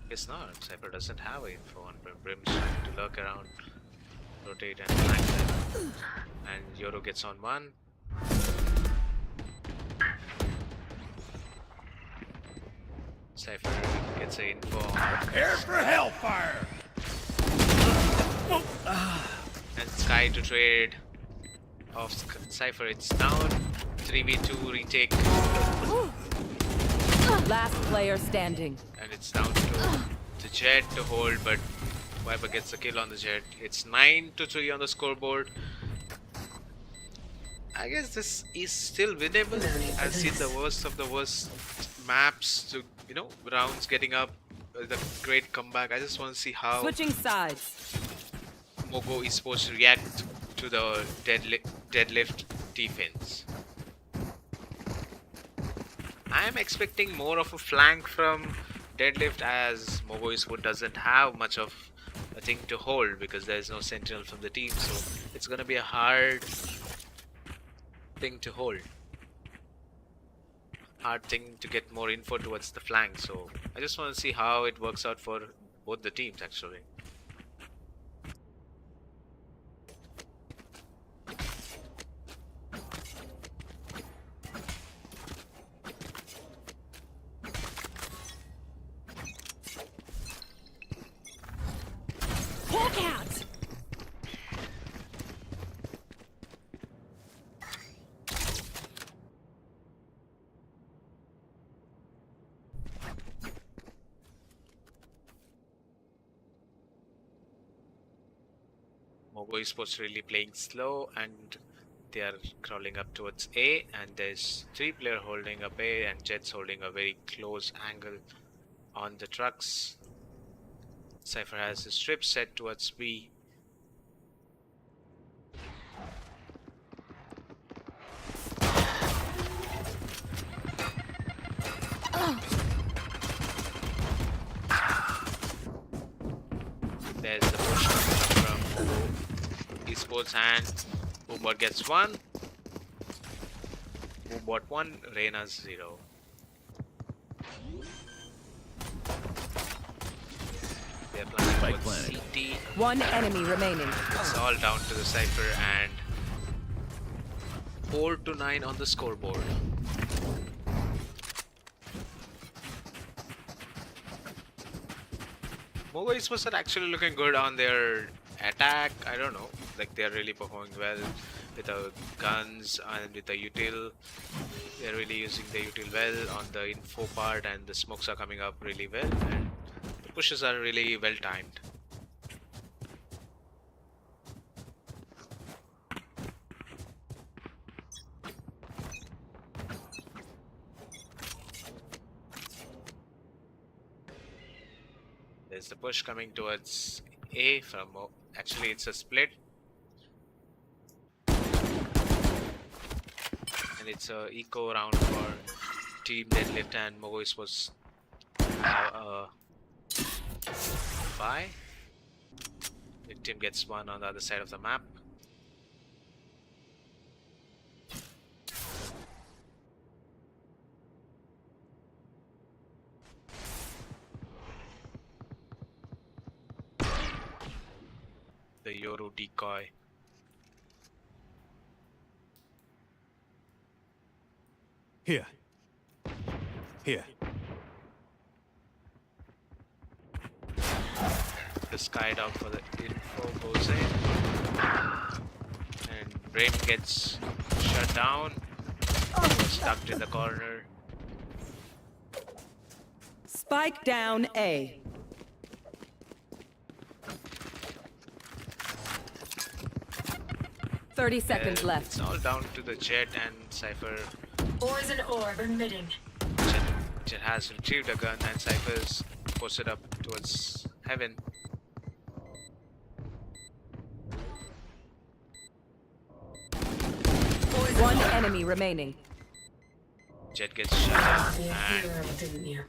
Guess not. Cypher doesn't have info on Brim. Brim's trying to lurk around, rotate and flank them. And Yoru gets on one. Cypher gets an info. Prepare for hellfire! And Sky to trade off Cypher. It's down. 3v2 retake. Last player standing. And it's down to Jet to hold, but Viper gets the kill on the Jet. It's 9-3 on the scoreboard. I guess this is still winnable. I've seen the worst of the worst maps to, rounds getting up with a great comeback. I just want to see how Switching sides. Mogo Esports react to the deadlift defense. I am expecting more of a flank from deadlift, as Mogo Esports doesn't have much of a thing to hold because there is no sentinel from the team, so it's gonna be a hard thing to hold. Hard thing to get more info towards the flank, so I just want to see how it works out for both the teams actually. Hawk out! Mogo Esports really playing slow, and they are crawling up towards A, and there's 3 players holding up A, and Jet's holding a very close angle on the trucks. Cypher has his strip set towards B. There's the push coming up from Esports, and Boombot gets 1. Boombot 1, Reyna 0. They're planning towards CT. One enemy remaining. It's all down to the Cypher, and 4-9 on the scoreboard. Mogo Esports are actually looking good on their attack. I don't know, like they're really performing well with the guns and with the util. They're really using the util well on the info part, and the smokes are coming up really well, and the pushes are really well timed. There's the push coming towards A from actually it's a split, and it's a eco round for Team Deadlift, and Mogo Esports have a bye. The team gets 1 on the other side of the map. The Yoru decoy. Here. Here. The skydog for the info goes in. And Brim gets shut down. Stuck in the corner. Spike down A. Thirty seconds And left. it's all down to the Jet and Cypher. Poison orb emitting. Jet has retrieved a gun and Cypher's posted up towards heaven. One enemy remaining. Jet gets shut down and Didn't you?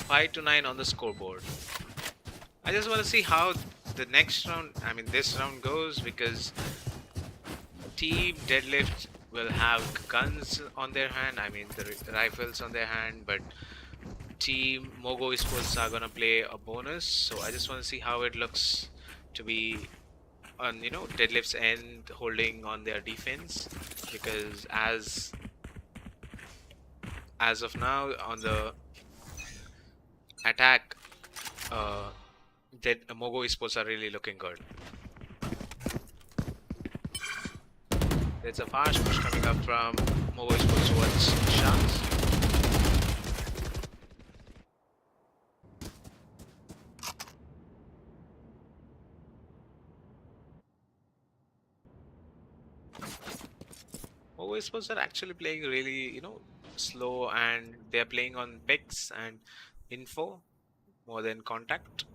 5-9 on the scoreboard. I just want to see how the next round, this round goes, because Team Deadlift will have guns on their hand, the rifles on their hand, but Team Mogo Esports are gonna play a bonus. So I just want to see how it looks to be on Deadlift's end, holding on their defense, because as of now on the attack, Mogo Esports are really looking good. There's a fast push coming up from Mogo Esports towards Shams. Mogo Esports are actually playing really, slow, and they're playing on picks and info more than contact.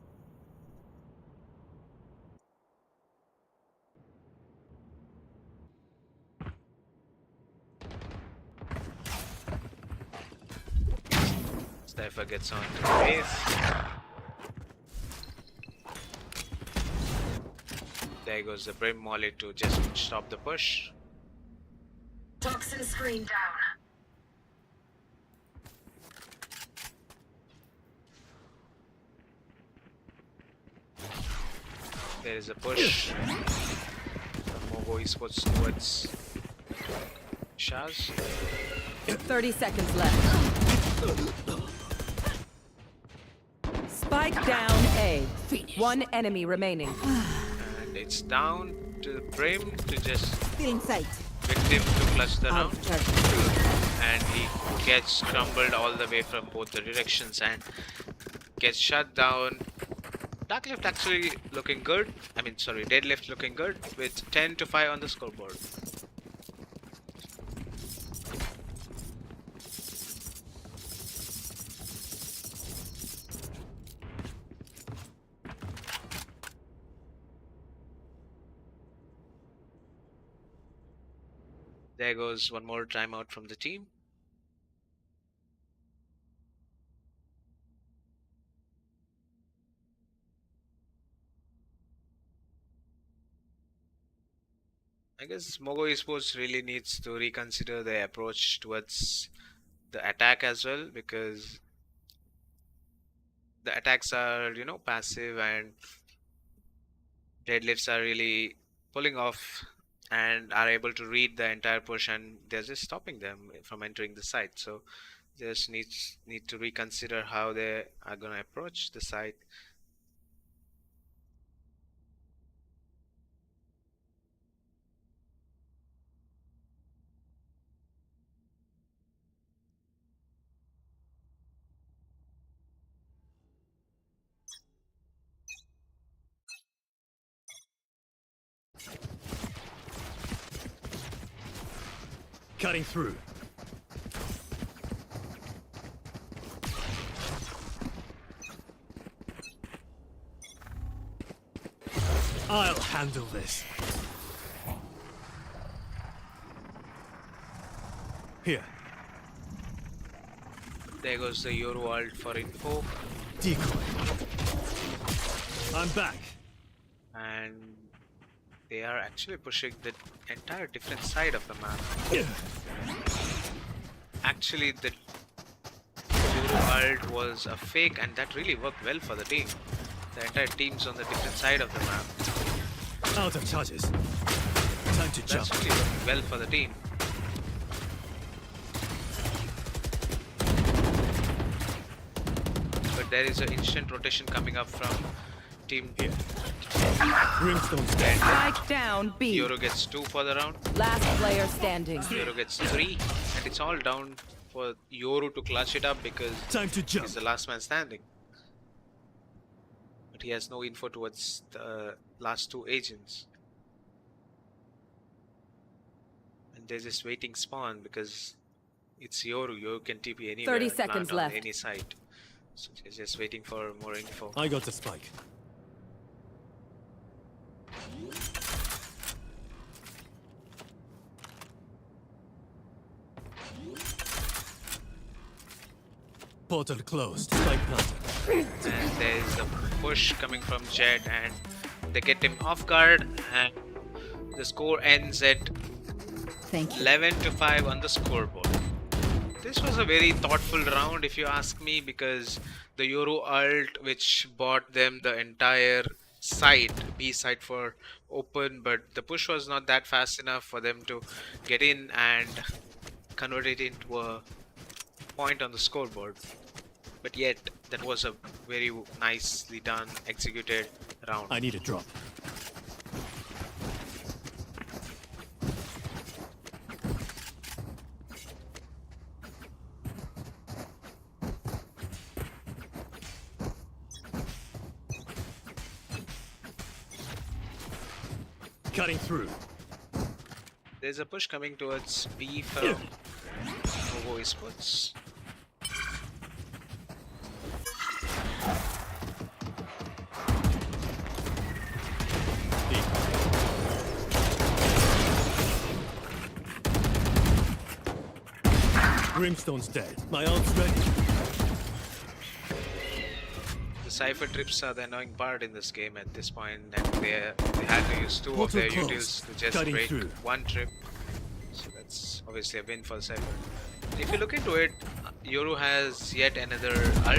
Cypher gets on to the base. There goes the Brim Molly to just stop the push. Toxin screen down. There is a push from Mogo Esports towards Shaz. 30 seconds left. Spike down A. One enemy remaining. And it's down to the Brim to just Feeling sight. victim to clutch the round. Charge. And he gets crumbled all the way from both the directions and gets shut down. Darklift actually looking good. Deadlift looking good with 10-5 on the scoreboard. There goes one more timeout from the team. I guess Mogo Esports really needs to reconsider their approach towards the attack as well, because the attacks are, passive, and deadlifts are really pulling off and are able to read the entire push, and they're just stopping them from entering the site. So just need to reconsider how they are going to approach the site. Cutting through. I'll handle this. Here. There goes the Eurowald for info. Decoy. I'm back. And they are actually pushing the entire different side of the map. Actually, the Eurowald was a fake, and that really worked well for the team. The entire team's on the different side of the map. Out of charges. Time to jump. That's really working well for the team. But there is an instant rotation coming up from team. Here. Brimstone's dead. Spike down B. Euro gets 2 for the round. Last player standing. Euro gets 3, and it's all down for Euro to clutch it up because Time to jump. he's the last man standing. But he has no info towards the last 2 agents. And they're just waiting spawn because it's Yoru. Yoru can TP anywhere. 30 plant seconds on left. any site. So they're just waiting for more info. I got the spike. Portal closed. Spike planted. And there's a push coming from Jet, and they get him off guard, and the score ends at Thank you. 11-5 on the scoreboard. This was a very thoughtful round, if you ask me, because the Euro ult, which bought them the entire site, B site for open, but the push was not that fast enough for them to get in and convert it into a point on the scoreboard. But yet, that was a very nicely done, executed round. I need a drop. Cutting through. There's a push coming towards B from Ovo Esports. Brimstone's dead. My ult's ready. The Cypher trips are the annoying part in this game at this point, and they had to use 2 of Portal their closed. utils to just Cutting break through. 1 trip. So that's obviously a win for Cypher. If you look into it, Yoru has yet another ult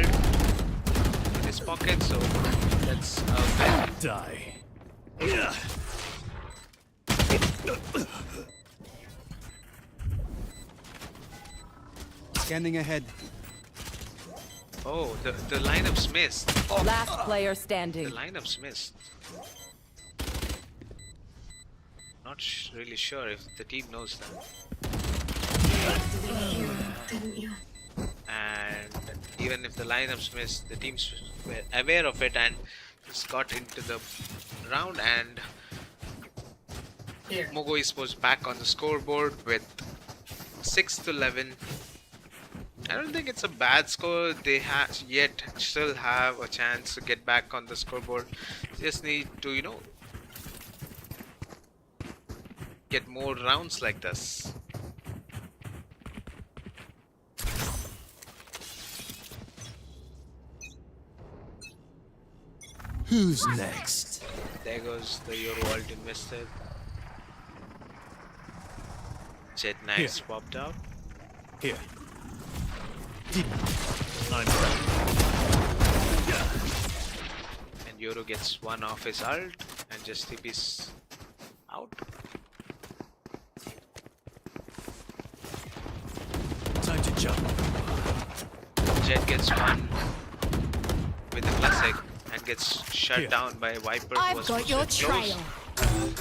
in his pocket, so that's a win. Die. Scanning ahead. Oh, the lineup's missed. Last player The standing. lineup's missed. Not really sure if the team knows that. And even if the lineup's missed, the teams were aware of it and just got into the round, and Mogo Esports back on the scoreboard with 6-11. I don't think it's a bad score. They still have a chance to get back on the scoreboard. Just need to, get more rounds like this. Who's next? There goes the Euro ult invested. Jet Knights popped out. Here. I'm ready. And Euro gets 1 off his ult and just TP's out. Time to jump. Jet gets 1 with the classic and gets shut Here. down by Viper, who I've was got your posted close.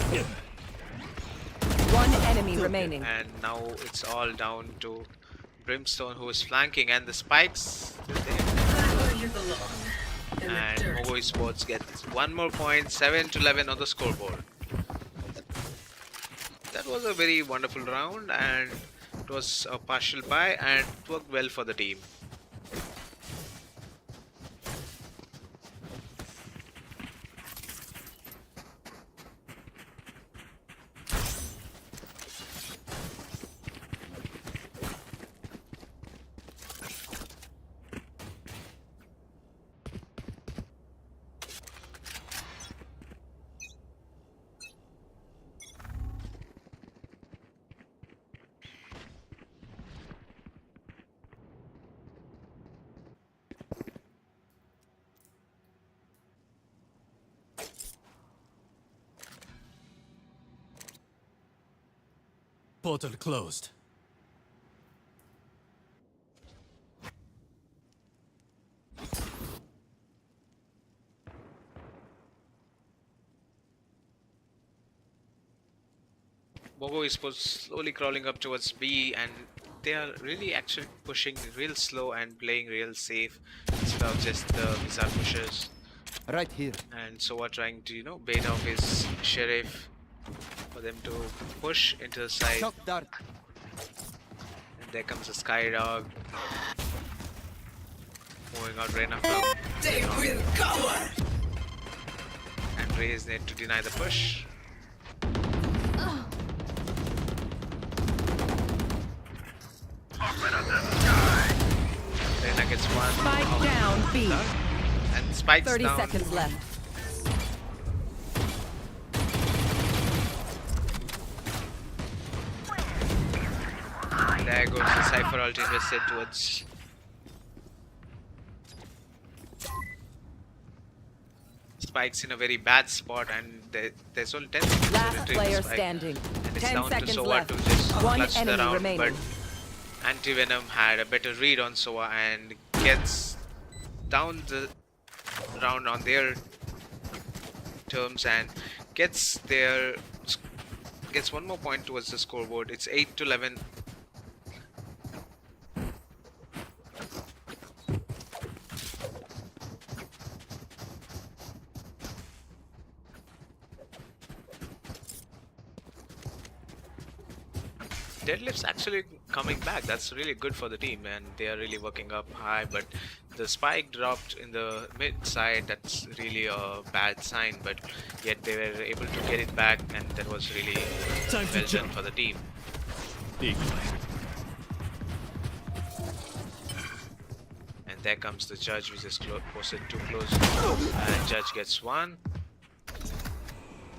trail. One enemy remaining. And now it's all down to Brimstone, who is flanking, and the spikes is there. And Mogo Esports gets 1 more point, 7-11 on the scoreboard. That was a very wonderful round, and it was a partial buy, and it worked well for the team. Portal closed. Mogo Esports slowly crawling up towards B, and they are really actually pushing real slow and playing real safe instead of just the bizarre pushes. Right here. And so are trying to, you know, bait off his sheriff for them to push into the side. Shock dart. And there comes a Skydog. Moving out Reyna from They will cover. and Reyes need to deny the push. Reyna gets one. Spike down B. And Spike's 30 down. seconds left. There goes the Cypher ult invested towards. Spike's in a very bad spot, and there's only 10 seconds to Last retrieve player the Spike. standing. And it's 10 down to seconds Sova left. to just One clutch the enemy round, remaining. but Anti-Venom had a better read on Sova and gets down the round on their terms and gets one more point towards the scoreboard. It's 8-11. Deadlift's actually coming back. That's really good for the team, and they are really working up high. But the spike dropped in the mid side. That's really a bad sign. But yet they were able to get it back, and that was really Time to well done jump. for the team. Eagle. And there comes the judge, which is posted too close. And judge gets one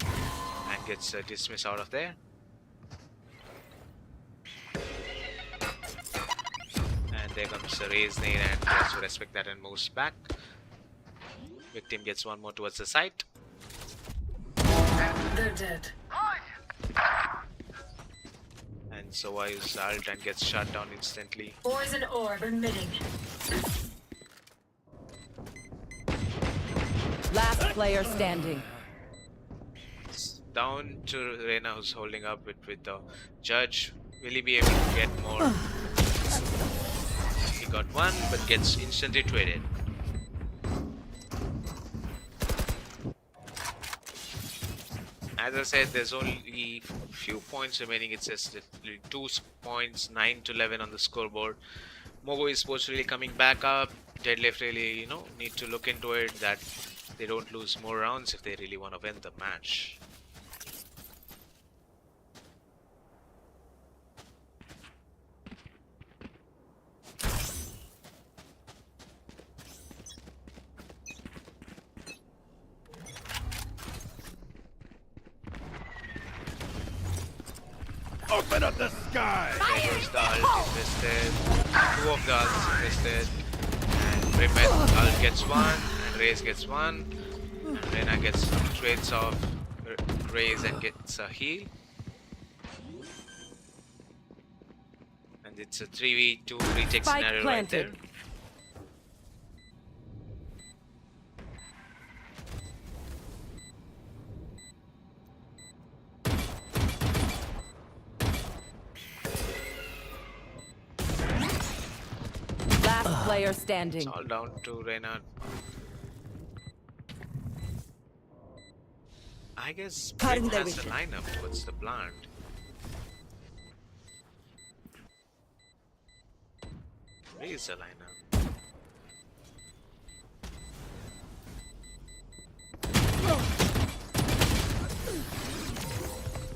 and gets dismissed out of there. And there comes the raise nade and tries to respect that and moves back. Victim gets one more towards the site. They're dead. And Sova uses ult and gets shut down instantly. Poison orb emitting. Last player standing. It's down to Reyna, who's holding up with the judge. Will he be able to get more? He got one, but gets instantly traded. As I said, there's only few points remaining. It's just 2 points, 9-11 on the scoreboard. Mogo Esports really coming back up. Deadlift really, you know, need to look into it that they don't lose more rounds if they really want to win the match. Open up the sky! There goes the ult invested. 2 of the ults invested. And Remet ult gets one, and Raze gets one. And Reyna gets trades off Raze and gets a heal. And it's a 3v2 retake Spike scenario right there. planted. Last player standing. It's all down to Reyna. I guess Brit has the lineup towards the plant. Where is the lineup?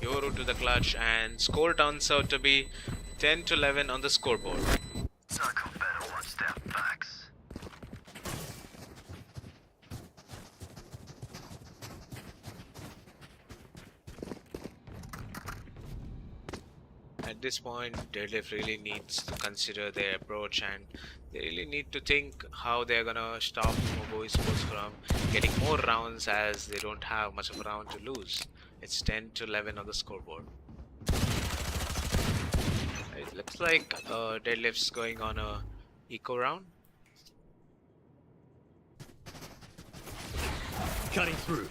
Yoru to the clutch, and score turns out to be 10-11 on the scoreboard. At this point, Deadlift really needs to consider their approach, and they really need to think how they're gonna stop Mogo Esports from getting more rounds, as they don't have much of a round to lose. It's 10-11 on the scoreboard. It looks like Deadlift's going on a eco round. Cutting through.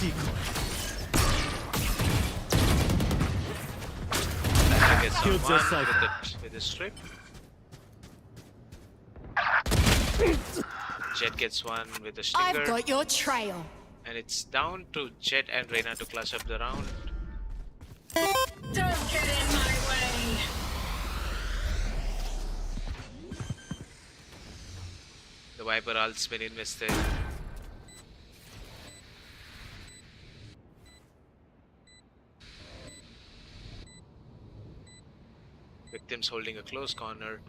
decoy. That gets on Killed one their cipher. with the strip. Jet gets one with the stinger. I've got your trail. And it's down to Jet and Reyna to clutch up the round. Don't get in my way. The Viper ult's been invested. Victims holding a close corner.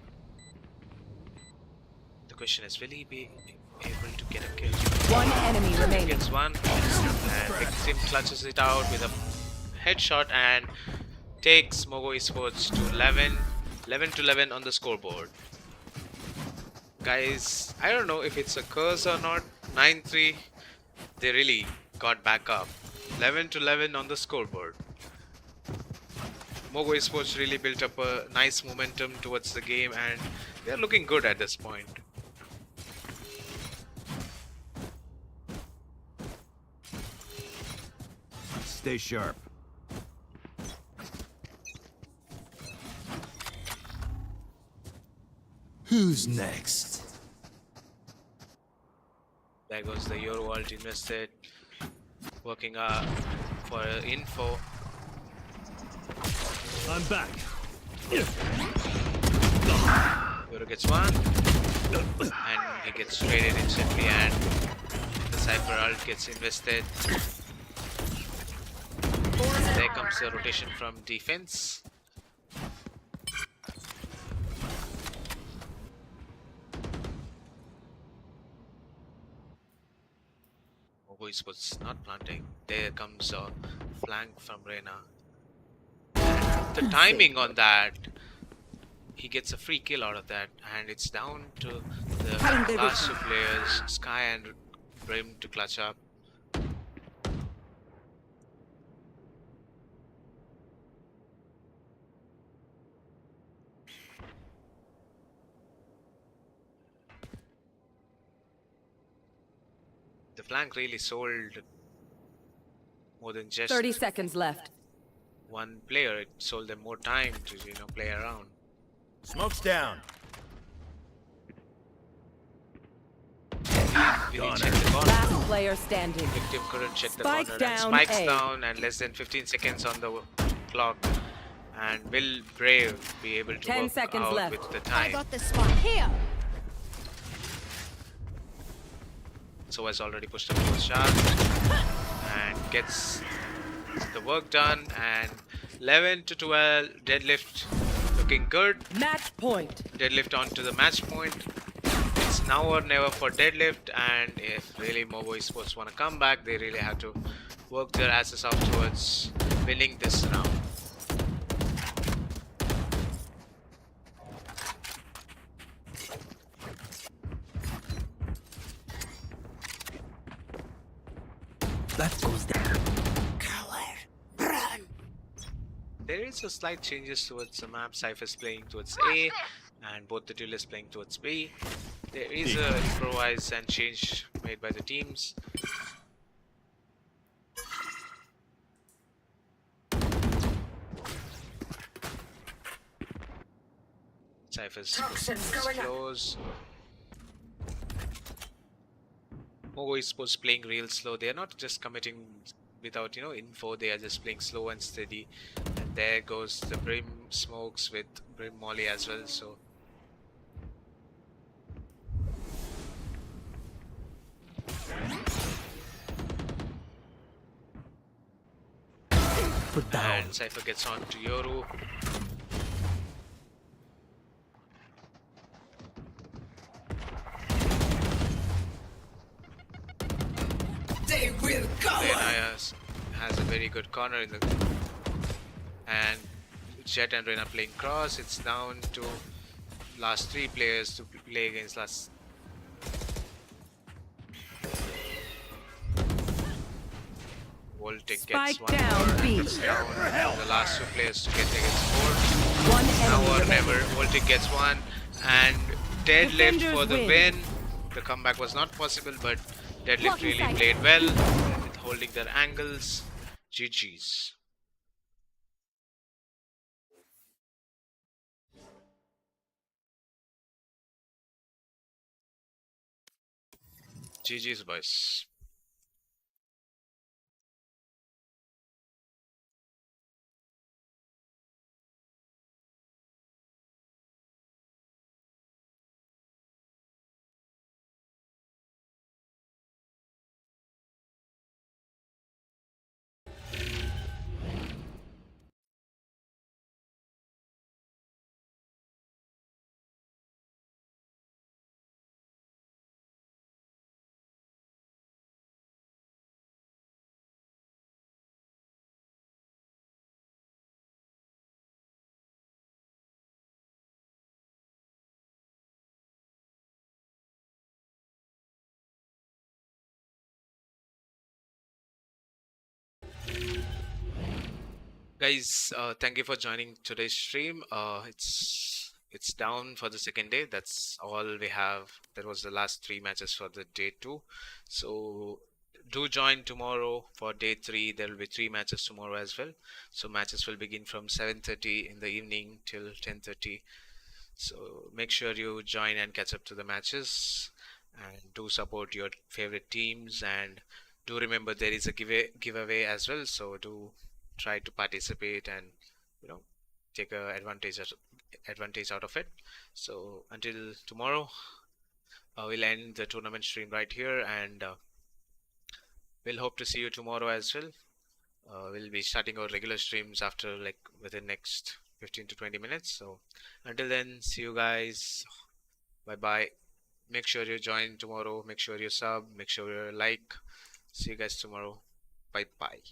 The question is, will he be able to get a kill? One enemy remaining. Gets one, and Victim clutches it out with a headshot and takes Mogo Esports to 11 to 11 on the scoreboard. Guys, I don't know if it's a curse or not. 9-3, they really got back up. 11 to 11 on the scoreboard. Mogo Esports really built up a nice momentum towards the game, and they're looking good at this point. Stay sharp. Who's next? There goes the Euro ult invested, working for info. I'm back. Euro gets one, and he gets traded instantly, and the Cypher ult gets invested. There comes the rotation from defense. Mogo Esports not planting. There comes a flank from Reyna. The timing on that, he gets a free kill out of that, and it's down to the last two players, Sky and Brim, to clutch up. The flank really sold more than just 30 seconds left. one player. It sold them more time to play around. Smoke's down. Really check the corner. Last player standing. Victim couldn't check the Spike corner, down and spikes A. down, and less than 15 seconds on the clock. And will Brave be able to 10 work seconds out left. with the I time? got the spot here. So has already pushed up the shot and gets the work done. And 11 to 12 deadlift, looking good. Match point. Deadlift onto the match point. It's now or never for deadlift, and if really Mogo Esports want to come back, they really have to work their asses off towards winning this round. That goes down. There is a slight changes towards the map. Cypher's playing towards A, and both the duelists playing towards B. There is a improvise and change made by the teams. Cypher's close. Mogo Esports playing real slow. They are not just committing without info. They are just playing slow and steady. And there goes the Brim smokes with Brim Molly as well. So Put down. and Cypher gets on to Yoru. They will go. Reyna has a very good corner in the, and Jet and Reyna playing cross. It's down to last three players to play against last. Voltic gets Spike one down, more, B. and it's down to the last two players to get against four. One Now enemy or remaining. never. Voltic gets one, and deadlift Defenders for the win. win. The comeback was not possible, but deadlift really played well with holding their angles. GG's. GG's, boys. Guys, thank you for joining today's stream. It's down for the second day. That's all we have. That was the last 3 matches for the day 2. So do join tomorrow for day 3. There will be 3 matches tomorrow as well. So matches will begin from 7:30 in the evening till 10:30. So make sure you join and catch up to the matches, and do support your favorite teams, and do remember there is a giveaway as well. So do try to participate and you know take a advantage out of it. So until tomorrow, we'll end the tournament stream right here, and we'll hope to see you tomorrow as well. We'll be starting our regular streams after like within next 15 to 20 minutes. So until then, see you guys. Bye bye. Make sure you join tomorrow. Make sure you sub. Make sure you like. See you guys tomorrow. Bye bye.